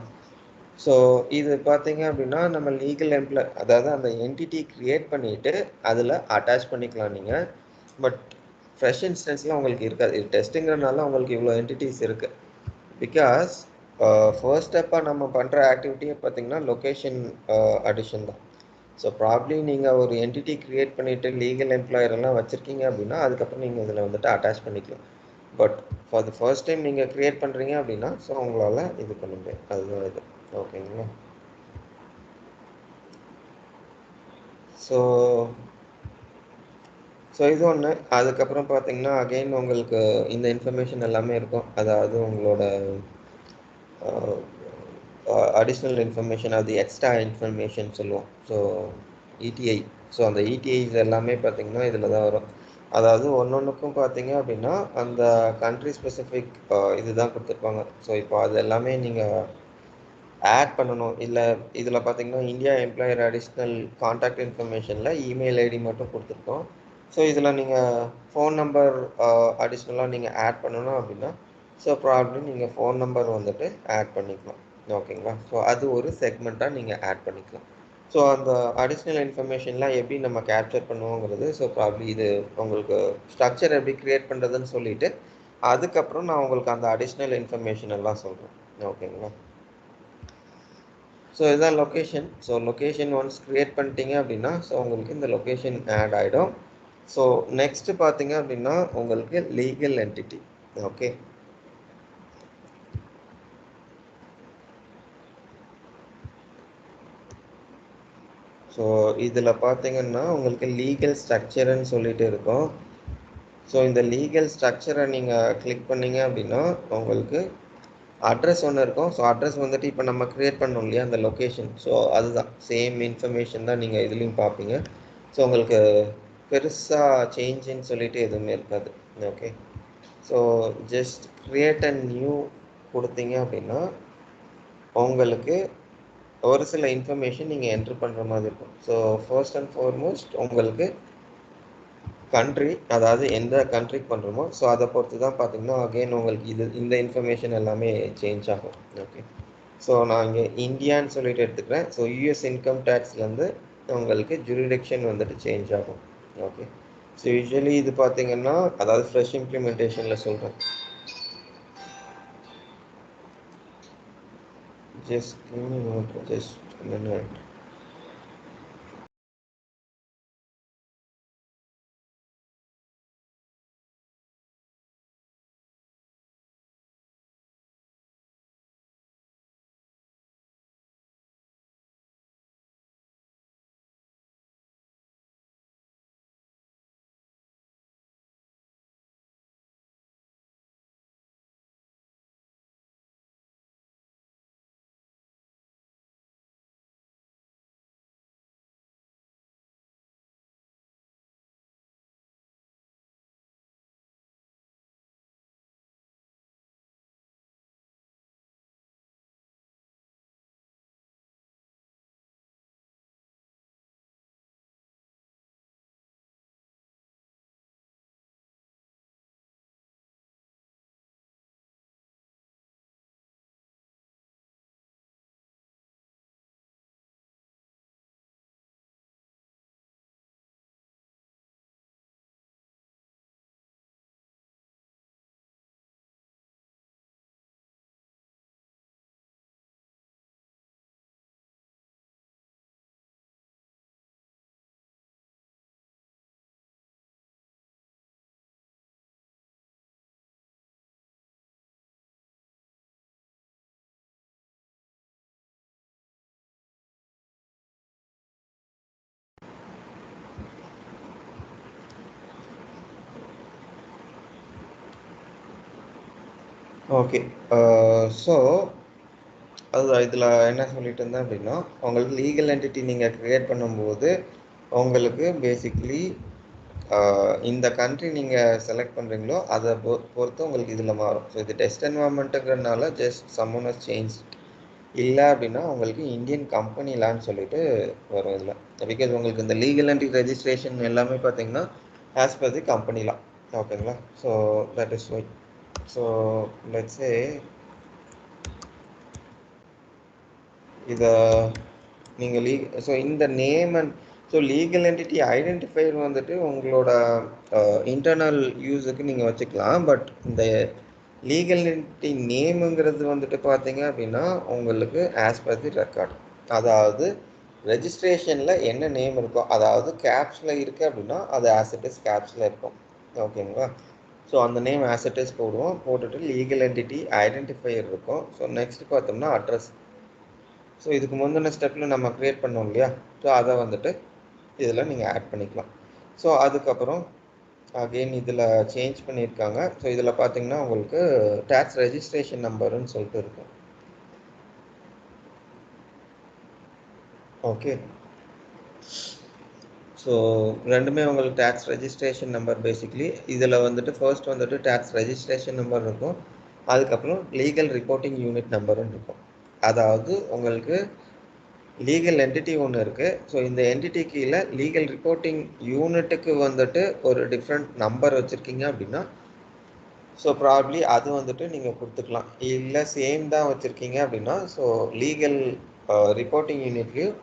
ஸோ இது பார்த்தீங்க அப்படின்னா நம்ம லீகல் எம்ப்ளாய், அதாவது அந்த என்டிட்டி க்ரியேட் பண்ணிவிட்டு அதில் அட்டாச் பண்ணிக்கலாம் நீங்கள். பட் ஃப்ரெஷ் இன்ஸ்டன்ஸில் உங்களுக்கு இருக்காது. இது டெஸ்ட்டுங்கிறனால உங்களுக்கு இவ்வளோ என்டிட்டிஸ் இருக்குது. பிகாஸ் ஃபர்ஸ்ட் ஸ்டெப்பாக நம்ம பண்ணுற ஆக்டிவிட்டியை பார்த்தீங்கன்னா லொக்கேஷன் அடிஷன் தான். ஸோ ப்ராப்ளி நீங்கள் ஒரு என்டிட்டி க்ரியேட் பண்ணிவிட்டு லீகல் எம்ப்ளாயர் எல்லாம் வச்சுருக்கீங்க அப்படின்னா அதுக்கப்புறம் நீங்கள் இதில் வந்துட்டு அட்டாச் பண்ணிக்கலாம். But for the first time நீங்கள் க்ரியேட் பண்ணுறீங்க அப்படின்னா ஸோ உங்களால் இது பண்ண முடியாது, அதுதான் இது. ஓகேங்களா? ஸோ ஸோ இது ஒன்று. அதுக்கப்புறம் பார்த்தீங்கன்னா அகெயின் உங்களுக்கு இந்த இன்ஃபர்மேஷன் எல்லாமே இருக்கும், அதாவது உங்களோட அடிஷ்னல் இன்ஃபர்மேஷன், அது எக்ஸ்ட்ரா இன்ஃபர்மேஷன் சொல்லுவோம். ஸோ இடிஐ, ஸோ அந்த இடிஐஸ் எல்லாமே பார்த்தீங்கன்னா இதில் தான் வரும். அதாவது ஒன்னொன்றுக்கும் பார்த்தீங்க அப்படின்னா அந்த கண்ட்ரி ஸ்பெசிஃபிக் இதுதான் கொடுத்துருப்பாங்க. ஸோ இப்போ அது எல்லாமே நீங்கள் ஆட் பண்ணணும். இல்லை இதில் பார்த்தீங்கன்னா இந்தியா எம்ப்ளாயர் அடிஷ்னல் கான்டாக்ட் இன்ஃபர்மேஷனில் இமெயில் ஐடி மட்டும் கொடுத்துருக்கோம். ஸோ இதில் நீங்கள் ஃபோன் நம்பர் அடிஷ்னலாக நீங்கள் ஆட் பண்ணணும் அப்படின்னா ஸோ ப்ராப்ளம் நீங்கள் ஃபோன் நம்பர் வந்துட்டு ஆட் பண்ணிக்கலாம். ஓகேங்களா? ஸோ அது ஒரு செக்மெண்ட்டாக நீங்கள் ஆட் பண்ணிக்கலாம். ஸோ அந்த அடிஷ்னல் இன்ஃபர்மேஷன்லாம் எப்படி நம்ம கேப்சர் பண்ணுவோங்கிறது, ஸோ ப்ராப்ளி இது உங்களுக்கு ஸ்ட்ரக்சர் எப்படி க்ரியேட் பண்ணுறதுன்னு சொல்லிவிட்டு அதுக்கப்புறம் நான் உங்களுக்கு அந்த அடிஷ்னல் இன்ஃபர்மேஷன் எல்லாம் சொல்கிறேன். ஓகேங்களா? ஸோ இதுதான் location. So location once create பண்ணிட்டீங்க அப்படின்னா ஸோ உங்களுக்கு இந்த லொக்கேஷன் ஆட் ஆகிடும். ஸோ நெக்ஸ்ட்டு பார்த்தீங்க அப்படின்னா உங்களுக்கு லீகல் என்டிட்டி. ஓகே, ஸோ இதில் பார்த்தீங்கன்னா உங்களுக்கு லீகல் ஸ்ட்ரக்சர்னு சொல்லிட்டு இருக்கும். ஸோ இந்த லீகல் ஸ்ட்ரக்சரை நீங்கள் கிளிக் பண்ணீங்க அப்படின்னா உங்களுக்கு அட்ரஸ் ஒன்று இருக்கும். ஸோ அட்ரஸ் வந்துட்டு இப்போ நம்ம க்ரியேட் பண்ணோம் இல்லையா அந்த லொக்கேஷன், ஸோ அதுதான் சேம் இன்ஃபர்மேஷன் தான் நீங்கள் இதுலேயும் பார்ப்பீங்க. ஸோ உங்களுக்கு பெருசாக சேஞ்சுன்னு சொல்லிட்டு எதுவுமே இருக்காது. Okay, so just create and new கொடுத்தீங்க அப்படின்னா உங்களுக்கு ஒரு சில இன்ஃபர்மேஷன் நீங்கள் என்ட்ரு பண்ணுற மாதிரி இருக்கும். ஸோ ஃபர்ஸ்ட் அண்ட் ஃபார்மோஸ்ட் உங்களுக்கு கண்ட்ரி, அதாவது எந்த கண்ட்ரிக்கு பண்ணுறோமோ ஸோ அதை பொறுத்து தான் பார்த்தீங்கன்னா அகெயின் உங்களுக்கு இந்த இன்ஃபர்மேஷன் எல்லாமே சேஞ்ச் ஆகும். ஓகே, ஸோ நான் இங்கே இந்தியான்னு சொல்லிட்டு எடுத்துக்கிறேன். ஸோ யூஎஸ் இன்கம் டேக்ஸ்லேருந்து உங்களுக்கு ஜூரிடிக்ஷன் வந்துட்டு சேஞ்ச் ஆகும். ஓகே, ஸோ யூஸ்வலி இது பார்த்தீங்கன்னா அதாவது ஃப்ரெஷ் இம்ப்ளிமெண்டேஷனில் சொல்கிறேன். just a minute. Okay. So அதுதான் இதில் என்ன சொல்லிட்டு இருந்தேன் அப்படின்னா, உங்களுக்கு லீகல் என்டிட்டி நீங்கள் க்ரியேட் பண்ணும்போது உங்களுக்கு பேசிக்லி இந்த கண்ட்ரி நீங்கள் செலக்ட் பண்ணுறீங்களோ அதை பொறுத்து உங்களுக்கு இதில் மாறும். ஸோ இது டெஸ்ட் என்வாயர்மெண்ட்டுங்கிறதுனால ஜஸ்ட் சம்மோன் சேஞ்ச் இல்லை அப்படின்னா உங்களுக்கு இந்தியன் கம்பெனிலான்னு சொல்லிட்டு வரும் இதில். பிகாஸ் உங்களுக்கு இந்த லீகல் என்டிட்டி ரெஜிஸ்ட்ரேஷன் எல்லாமே பார்த்தீங்கன்னா ஆஸ் பர் தி கம்பெனிலாம். ஓகேங்களா? So that is why. So let's say இதை நீங்கள் ஸோ இந்த name and so legal entity identifier வந்துட்டு உங்களோட இன்டர்னல் யூஸுக்கு நீங்கள் வச்சுக்கலாம். பட் இந்த லீகல் என்டிட்டி நேமுங்கிறது வந்துட்டு பார்த்தீங்க அப்படின்னா உங்களுக்கு ஆஸ் பர் தி ரெக்கார்ட். அதாவது ரெஜிஸ்ட்ரேஷனில் என்ன நேம் இருக்கோ, அதாவது கேப்ஸில் இருக்குது அப்படின்னா அது ஆஸ் இட் இஸ் கேப்ஸில் இருக்கும். ஓகேங்களா? ஸோ அந்த நேம் ஆஸ் இட் இஸ் போடுவோம். போட்டுட்டு லீகல் என்டிட்டி ஐடென்டிஃபையர் இருக்கும். ஸோ நெக்ஸ்ட் பார்த்தோம்னா அட்ரஸ். ஸோ இதுக்கு முந்தின ஸ்டெப்பில் நம்ம க்ரியேட் பண்ணோம் இல்லையா? ஸோ அதை வந்துட்டு இதில் நீங்கள் ஆட் பண்ணிக்கலாம். ஸோ அதுக்கப்புறம் அகெயின் இதில் சேஞ்ச் பண்ணியிருக்காங்க. ஸோ இதில் பார்த்தீங்கன்னா உங்களுக்கு டேக்ஸ் ரெஜிஸ்ட்ரேஷன் நம்பருன்னு சொல்லிட்டு இருக்கும். ஓகே. ஸோ ரெண்டுமே உங்களுக்கு டேக்ஸ் ரெஜிஸ்ட்ரேஷன் நம்பர் பேசிக்லி. இதில் வந்துட்டு ஃபர்ஸ்ட் வந்துட்டு டேக்ஸ் ரெஜிஸ்ட்ரேஷன் நம்பர் இருக்கும். அதுக்கப்புறம் லீகல் ரிப்போர்ட்டிங் யூனிட் நம்பருன்னு இருக்கும். அதாவது உங்களுக்கு லீகல் என்டிட்டி ஒன்று இருக்குது. ஸோ இந்த என்டிட்டி கீழே லீகல் ரிப்போர்ட்டிங் யூனிட்டுக்கு வந்துட்டு ஒரு டிஃப்ரெண்ட் நம்பர் வச்சுருக்கீங்க அப்படின்னா ஸோ ப்ராப்ளி அது வந்துட்டு நீங்கள் கொடுத்துக்கலாம். இல்லை சேம் தான் வச்சுருக்கீங்க அப்படின்னா ஸோ லீகல் ரிப்போர்ட்டிங் யூனிட்லேயும்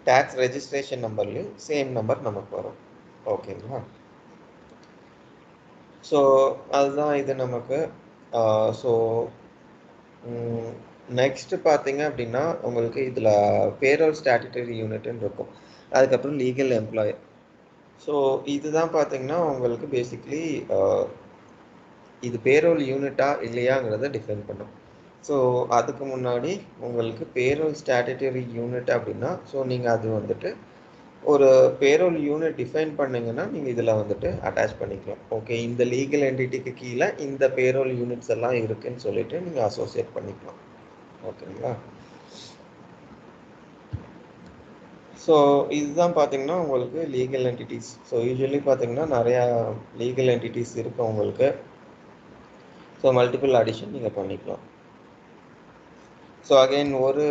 டேக்ஸ் ரெஜிஸ்ட்ரேஷன் நம்பர்லேயும் சேம் நம்பர் நமக்கு வரும். ஓகேங்களா? ஸோ அதுதான் இது நமக்கு. ஸோ நெக்ஸ்ட் பார்த்தீங்க அப்படின்னா உங்களுக்கு இதில் பேரோல் ஸ்டாட்யூட்டரி யூனிட்னு இருக்கும். அதுக்கப்புறம் லீகல் எம்ப்ளாயர். ஸோ இதுதான் பார்த்தீங்கன்னா உங்களுக்கு பேசிக்லி இது பேரோல் யூனிட்டா இல்லையாங்கிறத டிஃபைன் பண்ணும். ஸோ அதுக்கு முன்னாடி உங்களுக்கு பேரோல் ஸ்டாட்யூட்டரி யூனிட் அப்படின்னா ஸோ நீங்கள் அது வந்துட்டு ஒரு பேரோல் யூனிட் டிஃபைன் பண்ணிங்கன்னா நீங்கள் இதில் வந்துட்டு அட்டாச் பண்ணிக்கலாம். ஓகே, இந்த லீகல் என்டிட்டிக்கு கீழே இந்த பேரோல் யூனிட்ஸ் எல்லாம் இருக்குன்னு சொல்லிட்டு நீங்கள் அசோசியேட் பண்ணிக்கலாம். ஓகேங்களா? ஸோ இதுதான் பார்த்தீங்கன்னா உங்களுக்கு லீகல் என்டிட்டிஸ். ஸோ யூஸ்வலி பார்த்தீங்கன்னா நிறையா லீகல் என்டிட்டிஸ் இருக்குது உங்களுக்கு. ஸோ மல்டிபிள் அடிஷன் நீங்கள் பண்ணிக்கலாம். ஸோ அகைன் ஒரு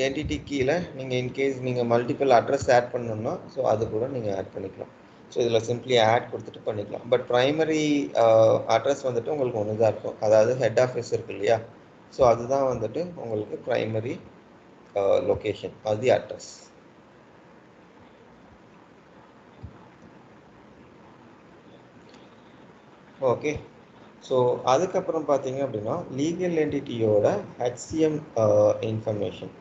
என்டிட்டி கீழே நீங்கள் இன்கேஸ் நீங்கள் மல்டிபிள் அட்ரஸ் ஆட் பண்ணணும்னா ஸோ அது கூட நீங்கள் ஆட் பண்ணிக்கலாம். ஸோ இதில் சிம்பிளி ஆட் கொடுத்துட்டு பண்ணிக்கலாம். பட் ப்ரைமரி அட்ரஸ் வந்துட்டு உங்களுக்கு ஒன்று தான் இருக்கும். அதாவது ஹெட் ஆஃபீஸ் இருக்கு இல்லையா? ஸோ அதுதான் வந்துட்டு உங்களுக்கு ப்ரைமரி லொக்கேஷன், அது அட்ரஸ். ஓகே. ஸோ அதுக்கப்புறம் பார்த்தீங்க அப்படின்னா லீகல் என்டிட்டியோட HCM இன்ஃபர்மேஷன்.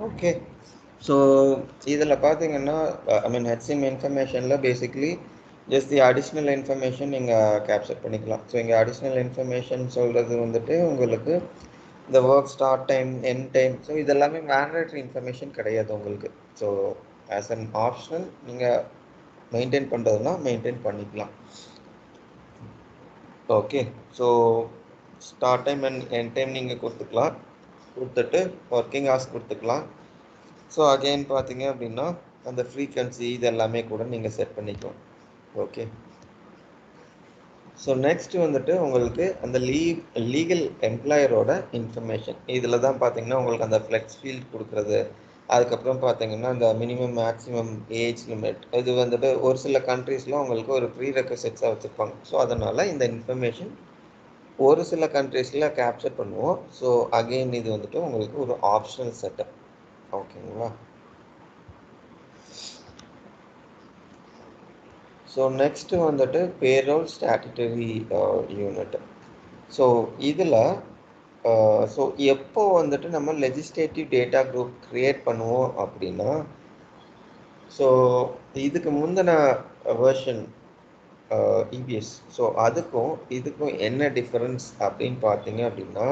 ஓகே. ஸோ இதில் பார்த்தீங்கன்னா HCM இன்ஃபர்மேஷனில் basically just the additional information நீங்கள் கேப்சர் பண்ணிக்கலாம். ஸோ இங்கே அடிஷ்னல் இன்ஃபர்மேஷன் சொல்கிறது வந்துட்டு உங்களுக்கு இந்த work start time, end time, so இதெல்லாமே மேண்டேட்ரி இன்ஃபர்மேஷன் கிடையாது உங்களுக்கு. ஸோ ஆஸ் அன் ஆப்ஷனல் நீங்கள் மெயின்டைன் பண்ணுறதுனா மெயின்டைன் பண்ணிக்கலாம். Okay. So start time and end time நீங்கள் கொடுத்துக்கலாம். கொடுத்துட்டு ஒர்க்கிங் ஹவர்ஸ் கொடுத்துக்கலாம். ஸோ அகெயின் பார்த்தீங்க அப்படின்னா அந்த ஃப்ரீக்வன்சி இது எல்லாமே கூட நீங்கள் செட் பண்ணிக்கலாம். ஓகே. ஸோ நெக்ஸ்ட் வந்துட்டு உங்களுக்கு அந்த லீகல் எம்ப்ளாயரோட இன்ஃபர்மேஷன் இதில் தான் பார்த்தீங்கன்னா உங்களுக்கு அந்த ஃப்ளெக்ஸ் ஃபீல்ட் கொடுக்குறது. அதுக்கப்புறம் பார்த்தீங்கன்னா அந்த மினிமம் மேக்ஸிமம் ஏஜ் லிமிட் இது வந்துட்டு ஒரு சில கண்ட்ரீஸில் உங்களுக்கு ஒரு ப்ரீ ரெக்வசைட்ஸாக வச்சுருப்பாங்க. ஸோ அதனால் இந்த இன்ஃபர்மேஷன் ஒரு சில கண்ட்ரீஸில் கேப்சர் பண்ணுவோம். ஸோ அகெயின் இது வந்துட்டு உங்களுக்கு ஒரு ஆப்ஷனல் செட்டப். ஓகேங்களா? ஸோ நெக்ஸ்ட்டு வந்துட்டு பேரோல் ஸ்டாட்யூட்டரி யூனிட். ஸோ இதில் ஸோ எப்போ வந்துட்டு நம்ம லெஜிஸ்லேட்டிவ் டேட்டா குரூப் க்ரியேட் பண்ணுவோம் அப்படின்னா, ஸோ இதுக்கு முந்தின வெர்ஷன் இபிஎஸ், ஸோ அதுக்கும் இதுக்கும் என்ன டிஃபரன்ஸ் அப்படின்னு பார்த்தீங்க அப்படின்னா,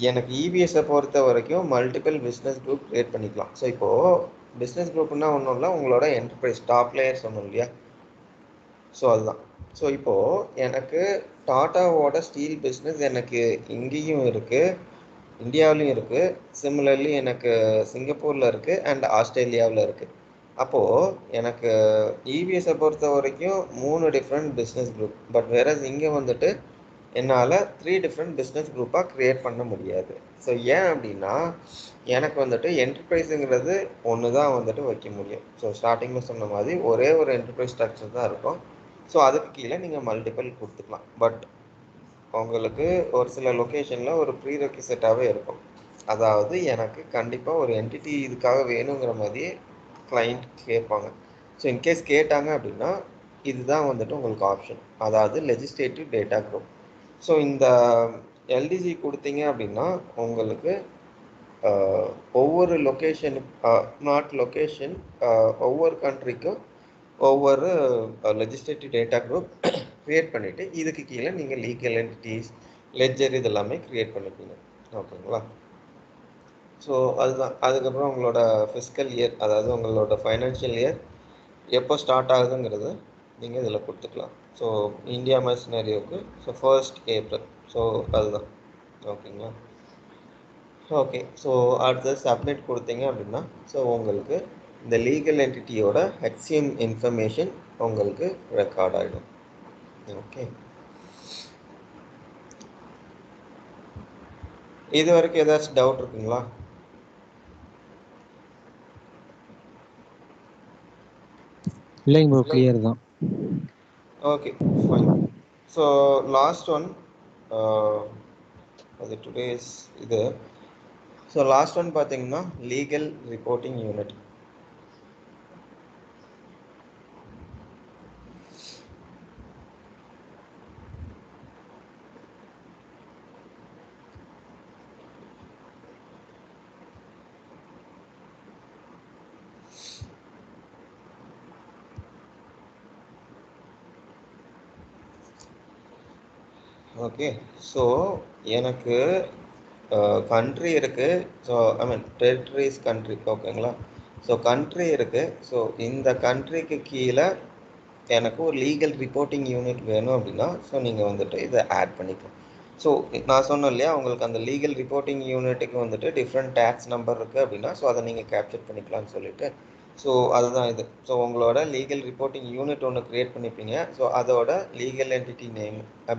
எனக்கு இபிஎஸ்ஸை பொறுத்த வரைக்கும் மல்டிபிள் பிஸ்னஸ் குரூப் க்ரியேட் பண்ணிக்கலாம். ஸோ இப்போது பிஸ்னஸ் குரூப்னா ஒன்றும் இல்லை, உங்களோட என்டர்பிரைஸ் டாப் லேயர் சொன்னோம் இல்லையா, ஸோ அதுதான். ஸோ இப்போது எனக்கு டாட்டாவோட ஸ்டீல் பிஸ்னஸ் எனக்கு இங்கேயும் இருக்குது, இந்தியாவிலையும் இருக்குது, சிமிலர்லி எனக்கு சிங்கப்பூரில் இருக்குது அண்ட் ஆஸ்திரேலியாவில் இருக்குது. அப்போது எனக்கு இபிஎஸ்ஸை பொறுத்த வரைக்கும் 3 டிஃப்ரெண்ட் பிஸ்னஸ் குரூப். பட் வேற இங்கே வந்துட்டு என்னால் 3 டிஃப்ரெண்ட் பிஸ்னஸ் குரூப்பாக க்ரியேட் பண்ண முடியாது. ஸோ ஏன் அப்படின்னா, எனக்கு வந்துட்டு என்டர்பிரைஸுங்கிறது ஒன்று தான் வந்துட்டு வைக்க முடியும். ஸோ ஸ்டார்டிங்கில் சொன்ன மாதிரி ஒரே ஒரு என்டர்பிரைஸ் ஸ்ட்ரக்சர் தான் இருக்கும். ஸோ அதுக்கு கீழே நீங்கள் மல்டிபிள் கொடுத்துக்கலாம். பட் உங்களுக்கு ஒரு சில லொக்கேஷனில் ஒரு ப்ரீ ரெக்விசிட்டாகவே இருக்கும். அதாவது எனக்கு கண்டிப்பாக ஒரு என்டிட்டி இதுக்காக வேணுங்கிற மாதிரியே கிளைண்ட் கேட்பாங்க. ஸோ இன்கேஸ் கேட்டாங்க அப்படின்னா இதுதான் வந்துட்டு உங்களுக்கு ஆப்ஷன், அதாவது லெஜிஸ்லேட்டிவ் டேட்டா குரூப். ஸோ இந்த எல்டிஜி கொடுத்தீங்க அப்படின்னா உங்களுக்கு ஒவ்வொரு லொக்கேஷனுக்கு நாட் லொக்கேஷன், ஒவ்வொரு கண்ட்ரிக்கும் ஒவ்வொரு லெஜிஸ்லேட்டிவ் டேட்டா குரூப் க்ரியேட் பண்ணிவிட்டு இதுக்கு கீழே நீங்கள் லீகல் என்டிட்டிஸ், லெட்ஜர் இதெல்லாமே க்ரியேட் பண்ணிப்பீங்க. ஓகேங்களா? ஸோ அதுதான். அதுக்கப்புறம் உங்களோட ஃபிஸ்கல் இயர், அதாவது உங்களோட ஃபைனான்ஷியல் இயர் எப்போ ஸ்டார்ட் ஆகுதுங்கிறது நீங்கள் இதில் கொடுத்துக்கலாம். ஸோ இந்தியா மாதிரி சினாரியோவுக்கு ஸோ 1st April. ஸோ அதுதான். ஓகேங்களா? ஓகே. ஸோ அடுத்தது சப்மிட் கொடுத்தீங்க அப்படின்னா ஸோ உங்களுக்கு இந்த லீகல் என்டிட்டியோட ஹெச்சிஎம் இன்ஃபர்மேஷன் உங்களுக்கு ரெக்கார்ட் ஆகிடும். ஓகே. இது வரைக்கும் ஏதாச்சும் டவுட் இருக்குங்களா? இல்லைங்க ப்ரோ, கிளியர் தான். Okay, fine. So last one, அது டுடேஸ் இது. ஸோ லாஸ்ட் ஒன் பார்த்தீங்கன்னா legal reporting unit. Okay. So எனக்கு கண்ட்ரி இருக்குது. So I mean territories country. ஓகேங்களா? ஸோ கண்ட்ரி இருக்குது. ஸோ இந்த கண்ட்ரிக்கு கீழே எனக்கு ஒரு லீகல் ரிப்போர்ட்டிங் யூனிட் வேணும் அப்படின்னா ஸோ நீங்கள் வந்துட்டு இதை ஆட் பண்ணிக்கலாம். ஸோ நான் சொன்னேன் இல்லையா, உங்களுக்கு அந்த லீகல் ரிப்போர்ட்டிங் யூனிட்டுக்கு வந்துட்டு டிஃப்ரெண்ட் டேக்ஸ் நம்பர் இருக்குது அப்படின்னா ஸோ அதை நீங்கள் கேப்சர் பண்ணிக்கலாம்னு சொல்லிட்டு ஸோ அதுதான் இது. ஸோ உங்களோட லீகல் ரிப்போர்ட்டிங் யூனிட் ஒன்று க்ரியேட் பண்ணிப்பீங்க. ஸோ அதோட லீகல் என்டிட்டி நேம், ஐ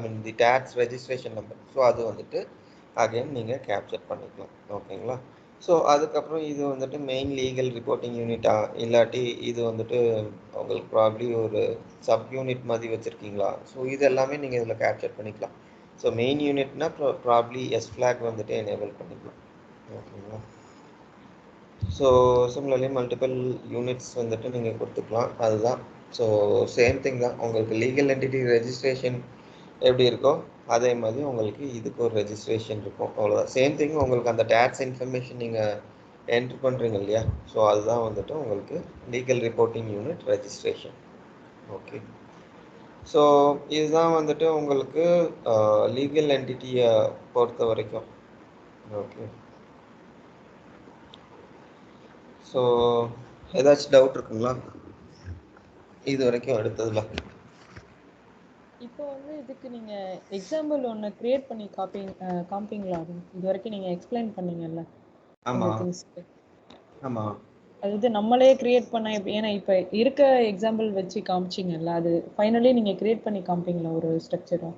மீன் தி டேக்ஸ் ரெஜிஸ்ட்ரேஷன் நம்பர், ஸோ அது வந்துட்டு அகைன் நீங்கள் கேப்சர் பண்ணிக்கலாம். ஓகேங்களா? ஸோ அதுக்கப்புறம் இது வந்துட்டு மெயின் லீகல் ரிப்போர்ட்டிங் யூனிட்டா, இல்லாட்டி இது வந்துட்டு உங்களுக்கு ப்ராப்ளி ஒரு சப் யூனிட் மாதிரி வச்சுருக்கீங்களா, ஸோ இது எல்லாமே நீங்கள் இதில் கேப்சர் பண்ணிக்கலாம். ஸோ மெயின் யூனிட்னா ப்ராப்ளி எஸ் ஃப்ளாக் வந்துட்டு எனேபிள் பண்ணிக்கலாம். ஓகேங்களா? ஸோ சிமிலர்லி மல்டிபிள் யூனிட்ஸ் வந்துட்டு நீங்கள் கொடுத்துக்கலாம். அதுதான். ஸோ சேம் திங் தான். உங்களுக்கு லீகல் என்டிட்டி ரெஜிஸ்ட்ரேஷன் எப்படி இருக்கோ அதே மாதிரி உங்களுக்கு இதுக்கு ஒரு ரெஜிஸ்ட்ரேஷன் இருக்கும். அவ்வளோதான். Same thing. உங்களுக்கு அந்த டேக்ஸ் இன்ஃபர்மேஷன் நீங்கள் என்ட்ரு பண்ணுறீங்க இல்லையா, ஸோ அதுதான் வந்துட்டு உங்களுக்கு legal reporting unit registration. Okay. So இதுதான் வந்துட்டு உங்களுக்கு லீகல் என்டிட்டியை பொறுத்த வரைக்கும். ஓகே. ஸோ ஏதாச்சும் டவுட் இருக்குங்களா இது வரைக்கும் எடுத்ததுல? இப்போ வந்து இதுக்கு நீங்க எக்ஸாம்பிள் ஒன்று கிரியேட் பண்ணி காமிப்பீங்களா? இது வரைக்கும் நீங்க எக்ஸ்பிளைன் பண்ணீங்கல்ல இந்த ஆமாம் திங்ஸ்க்கு. ஆமாம். அதாவது நம்மளே கிரியேட் பண்ண ஏன்னா இப்போ இருக்க எக்ஸாம்பிள் வச்சு காமிச்சிங்கல்ல, அது ஃபைனலி நீங்க கிரியேட் பண்ணி காமிப்பீங்களா ஒரு ஸ்ட்ரக்சரா?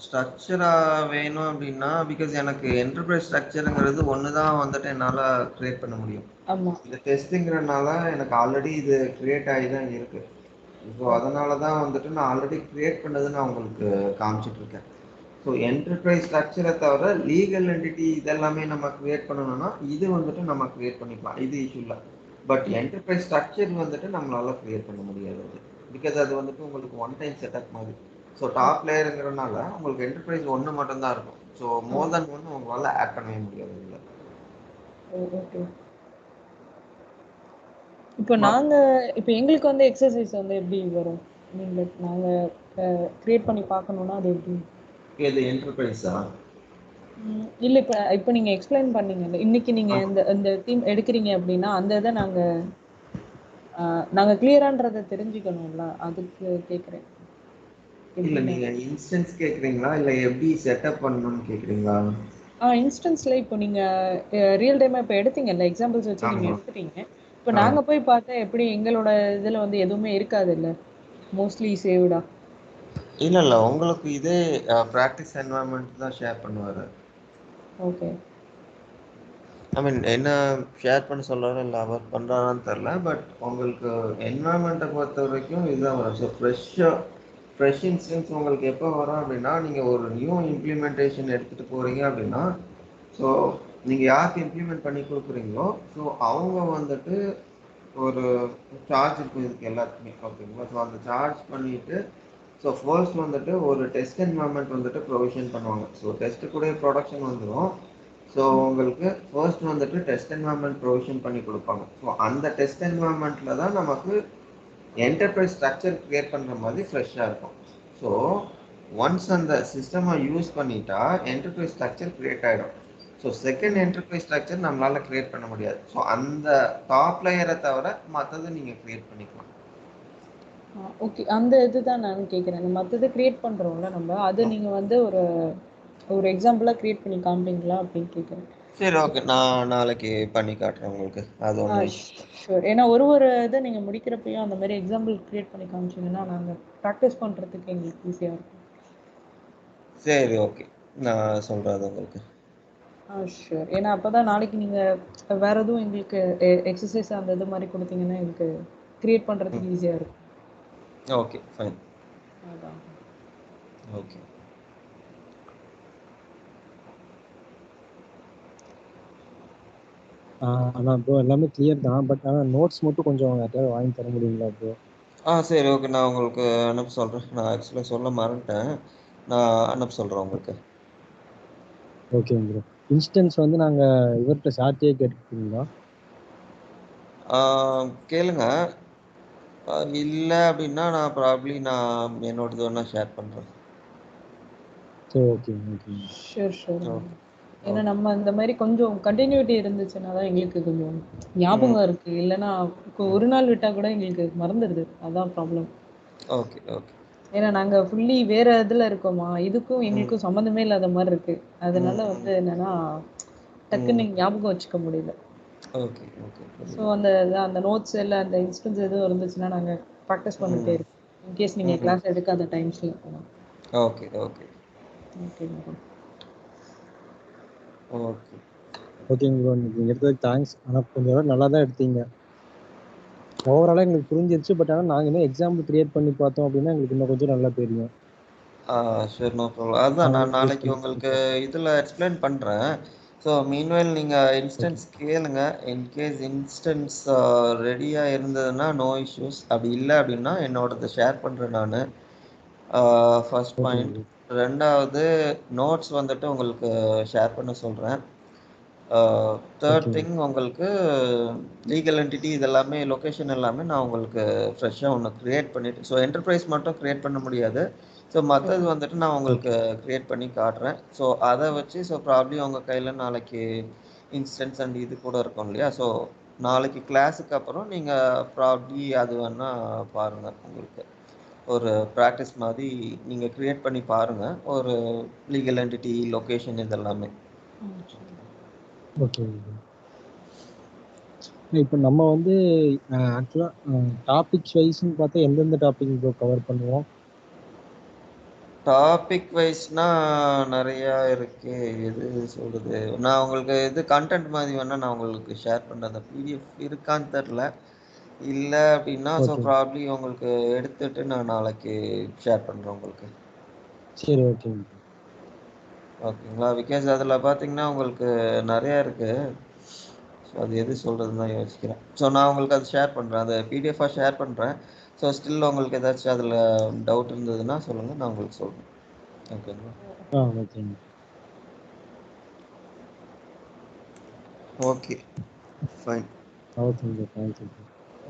ஸ்ட்ரக்சராக வேணும் அப்படின்னா பிகாஸ் எனக்கு என்டர்பிரைஸ் ஸ்ட்ரக்சருங்கிறது ஒன்று தான் வந்துட்டு என்னால் க்ரியேட் பண்ண முடியும். ஆமாம். இந்த டெஸ்ட்டுங்கிறனால எனக்கு ஆல்ரெடி இது க்ரியேட் ஆகி தான் இருக்குது. ஸோ அதனால தான் வந்துட்டு நான் ஆல்ரெடி க்ரியேட் பண்ணது நான் உங்களுக்கு காமிச்சிட்ருக்கேன். ஸோ என்டர்பிரைஸ் ஸ்ட்ரக்சரை தவிர லீகல் என்டிட்டி இதெல்லாமே நம்ம க்ரியேட் பண்ணணும்னா இது வந்துட்டு நம்ம க்ரியேட் பண்ணிக்கலாம், இது இஷ்யூ இல்லை. பட் என்டர்பிரைஸ் ஸ்ட்ரக்சர் வந்துட்டு நம்மளால க்ரியேட் பண்ண முடியாது, பிகாஸ் அது வந்துட்டு உங்களுக்கு ஒன் டைம் செட்டப் மாதிரி. ஸோ டாப் லேயருங்கிறதுனால உங்களுக்கு என்டர்பிரைஸ் ஒன்று மட்டும்தான் இருக்கும். ஸோ மோர் தென் ஒன்று உங்களால் ஆட் பண்ணவே முடியாது இல்லை. ஓகே. இப்போ இப்போ எங்களுக்கு வந்து எக்ஸசைஸ் வந்து எப்படி வரும்? நாங்கள் கிரியேட் பண்ணி பார்க்கணுன்னா அது எப்படி? இது என்டர்பிரைஸா? இல்லை, இப்போ நீங்கள் எக்ஸ்பிளைன் பண்ணீங்கல்ல, இன்னைக்கு நீங்கள் இந்த தீம் எடுக்கிறீங்க அப்படின்னா அந்த இதை நாங்கள் கிளியரான்றதை தெரிஞ்சுக்கணும்ல, அதுக்கு கேட்குறேன். இல்லை நீங்கள் இன்ஸ்டன்ஸ் கேட்குறீங்களா இல்லை எப்படி செட்டப் பண்ணணும்னு கேட்குறீங்களா? இன்ஸ்டன்ஸில் இப்போ நீங்கள் ரியல் டைமாக இப்போ எடுத்தீங்கல்ல, எக்ஸாம்பிள்ஸ் வச்சு நீங்கள் எடுத்துட்டீங்க. இப்போ நாங்கள் போய் பார்த்தா எப்படி எங்களோட இதில் வந்து எதுவுமே இருக்காது இல்லை, மோஸ்ட்லி சேவ்டா? இல்லை உங்களுக்கு இதே ப்ராக்டிஸ் என்வரான்மெண்ட் தான் ஷேர் பண்ணுவார். ஓகே. ஐ மீன் என்ன ஷேர் பண்ண சொல்கிறாரோ இல்லை அவர் பண்ணுறாரான்னு தெரில. பட் உங்களுக்கு என்வரான்மெண்ட்டை பொறுத்த வரைக்கும் இதுதான் வரும். ஸோ ஃப்ரெஷ் இன்ஸ்டன்ஸ் உங்களுக்கு எப்போ வரும் அப்படின்னா, நீங்கள் ஒரு நியூ இம்ப்ளிமெண்டேஷன் எடுத்துகிட்டு போகிறீங்க அப்படின்னா, ஸோ நீங்கள் யாருக்கு இம்ப்ளிமெண்ட் பண்ணி கொடுக்குறீங்களோ ஸோ அவங்க வந்துட்டு ஒரு சார்ஜ் இருக்கும் இதுக்கு எல்லாத்துக்குமே, ஓகேங்களா? ஸோ அந்த சார்ஜ் பண்ணிவிட்டு ஸோ ஃபர்ஸ்ட் வந்துட்டு ஒரு டெஸ்ட் என்வரான்மெண்ட் வந்துட்டு ப்ரொவிஷன் பண்ணுவாங்க. ஸோ டெஸ்ட்டு கூட ப்ரொடக்ஷன் வந்துடும். ஸோ உங்களுக்கு ஃபர்ஸ்ட் வந்துட்டு டெஸ்ட் என்வரான்மெண்ட் ப்ரொவிஷன் பண்ணி கொடுப்பாங்க. ஸோ அந்த டெஸ்ட் என்வரான்மெண்ட்டில் தான் நமக்கு என்டர்பிரைஸ் ஸ்ட்ரக்சர் கிரியேட் பண்ணுற மாதிரி ஃப்ரெஷ்ஷாக இருக்கும். ஸோ ஒன்ஸ் அந்த சிஸ்டமை யூஸ் பண்ணிட்டா என்டர்பிரைஸ் ஸ்ட்ரக்சர் கிரியேட் ஆகிடும். ஸோ செகண்ட் என்டர்பிரைஸ் ஸ்ட்ரக்சர் நம்மளால் கிரியேட் பண்ண முடியாது. ஸோ அந்த டாப் லேயரை தவிர மற்றது நீங்கள் கிரியேட் பண்ணிக்கலாம். ஓகே, அந்த இதுதான் நான் கேட்குறேன். மற்றது கிரியேட் பண்ணுறோம்ல நம்ம, அது நீங்கள் வந்து ஒரு எக்ஸாம்பிளாக கிரியேட் பண்ணி காமிப்பீங்களா அப்படின்னு கேட்குறேன். சரி, ஓகே, நான் நாளைக்கு பண்ணி காட்டுறேன் உங்களுக்கு. அது ஒன்று ஷூர். ஏன்னா ஒரு இதை நீங்கள் முடிக்கிறப்பையும் அந்த மாதிரி எக்ஸாம்பிள் கிரியேட் பண்ணி காமிச்சிங்கன்னா நாங்கள் ப்ராக்டிஸ் பண்ணுறதுக்கு எங்களுக்கு ஈஸியாக இருக்கும். சரி, ஓகே, நான் சொல்கிறேன் அது உங்களுக்கு. ஷூர். ஏன்னா அப்போ தான் நாளைக்கு நீங்கள் வேறு எதுவும் எங்களுக்கு எக்ஸசைஸ் அந்த இது மாதிரி கொடுத்தீங்கன்னா எங்களுக்கு கிரியேட் பண்ணுறதுக்கு ஈஸியாக இருக்கும். Okay, fine. அதான். ஓகே. ஆனால் ப்ரோ எல்லாமே கிளியர் தான். பட் ஆனால் நோட்ஸ் மட்டும் கொஞ்சம் யார்ட்டையாவது வாங்கி தர முடியுங்களா ப்ரோ? சரி, ஓகே, நான் உங்களுக்கு அனுப்ப சொல்கிறேன். நான் ஆக்சுவலாக சொல்ல மறந்துட்டேன். நான் அனுப்ப சொல்கிறேன் உங்களுக்கு. Okay bro. இன்ஸ்டன்ஸ் வந்து நாங்கள் இவர்கிட்ட சார்ட்டே கேட்டுக்கிட்டீங்களா? கேளுங்க. இல்லை அப்படின்னா நான் ப்ராப்ளி நான் என்னோடது வேணா ஷேர் பண்ணுறேன். சரி, ஓகே ஓகே. ஷூர். ஏன்னா நம்ம இந்த மாதிரி கொஞ்சம் கண்டினியூட்டி இருந்துச்சுன்னா தான் எங்களுக்கு கொஞ்சம் ஞாபகம் இருக்கு. இல்லைன்னா ஒரு நாள் விட்டால் கூட எங்களுக்கு மறந்துடுது. அதான் ப்ராப்ளம். ஓகே. ஏன்னா நாங்கள் ஃபுல்லி வேற இதில் இருக்கோமா, இதுக்கும் எங்களுக்கும் சம்மந்தமே இல்லாத மாதிரி இருக்கு. அதனால வந்து என்னன்னா டக்குன்னு ஞாபகம் வச்சுக்க முடியல. ஓகே. ஸோ அந்த நோட்ஸ் இல்லை அந்த இன்ஸ்டன்ஸ் எதுவும் இருந்துச்சுன்னா நாங்கள் ப்ராக்டிஸ் பண்ணிட்டே இருக்கோம். இன்கேஸ் நீங்கள் கிளாஸ் எடுக்காத டைம்ஸில். ஓகே. Okay madam. ஓகேங்க ப்ரோ, நீங்கள் எடுத்ததுக்கு தேங்க்ஸ். ஆனால் கொஞ்சம் நல்லா தான் எடுத்தீங்க. ஓவராலாக எங்களுக்கு புரிஞ்சிருச்சு. பட் ஆனால் நாங்கள் இன்னும் எக்ஸாம்பிள் கிரியேட் பண்ணி பார்த்தோம் அப்படின்னா எங்களுக்கு இன்னும் கொஞ்சம் நல்லா தெரியும். சரி, நோ ப்ராப்ளம். அதுதான் நான் நாளைக்கு உங்களுக்கு இதில் எக்ஸ்பிளைன் பண்ணுறேன். ஸோ மீன்வைல் நீங்கள் இன்ஸ்டன்ஸ் கேளுங்க. இன்கேஸ் இன்ஸ்டன்ஸ் ரெடியாக இருந்ததுன்னா நோ இஷ்யூஸ். அப்படி இல்லை அப்படின்னா என்னோடது ஷேர் பண்ணுறேன் நான். First point. ரெண்டாவது நோட்ஸ் வந்துட்டு உங்களுக்கு ஷேர் பண்ண சொல்கிறேன். தேர்ட் திங், உங்களுக்கு லீகல் என்டிட்டி இதெல்லாமே லொக்கேஷன் எல்லாமே நான் உங்களுக்கு ஃப்ரெஷ்ஷாக ஒன்று க்ரியேட் பண்ணிவிட்டு, ஸோ என்டர்பிரைஸ் மட்டும் க்ரியேட் பண்ண முடியாது. ஸோ மற்றது வந்துட்டு நான் உங்களுக்கு க்ரியேட் பண்ணி காட்டுறேன். ஸோ அதை வச்சு ஸோ ப்ராப்ளி உங்கள் கையில் நாளைக்கு இன்ஸ்டன்ஸ் அண்ட் இது கூட இருக்கும் இல்லையா? ஸோ நாளைக்கு கிளாஸுக்கு அப்புறம் நீங்கள் ப்ராப்ளி அது வேணால் பாருங்கள். உங்களுக்கு ஒரு ப்ராக்டிஸ் மாதிரி நீங்கள் க்ரியேட் பண்ணி பாருங்கள். ஒரு லீகல் என்டிட்டி லொக்கேஷன் இதெல்லாமே. ஓகே. இப்போ நம்ம வந்து ஆக்சுவலாக டாபிக்ஸ் வைஸ்ன்னு பார்த்தா எந்தெந்த டாபிக் இப்போ கவர் பண்ணுவோம்? டாபிக் வைஸ்னா நிறையா இருக்கு. எது சொல்கிறது, நான் உங்களுக்கு இது கண்டென்ட் மாதிரி வேணால் நான் உங்களுக்கு ஷேர் பண்ணுறேன். அந்த பிடிஎஃப் இருக்கான்னு தெரில. இல்லை அப்படின்னா ஸோ ப்ராப்ளி உங்களுக்கு எடுத்துகிட்டு நான் நாளைக்கு ஷேர் பண்ணுறேன் உங்களுக்கு. சரி, ஓகேங்களா? பிகாஸ் அதில் பார்த்தீங்கன்னா உங்களுக்கு நிறையா இருக்குது. ஸோ அது எது சொல்கிறதுன்னு தான் யோசிக்கிறேன். ஸோ நான் உங்களுக்கு அது ஷேர் பண்ணுறேன். அதை பிடிஎஃபாக ஷேர் பண்ணுறேன். ஸோ ஸ்டில் உங்களுக்கு ஏதாச்சும் அதில் டவுட் இருந்ததுன்னா சொல்லுங்கள், நான் உங்களுக்கு சொல்கிறேன். ஓகேங்களா? ஓகேங்க. Okay, fine. ஓகேங்க. தேங்க்யூ.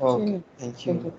ஓகே, சரி. தேங்க்யூ. தேங்க்யூ.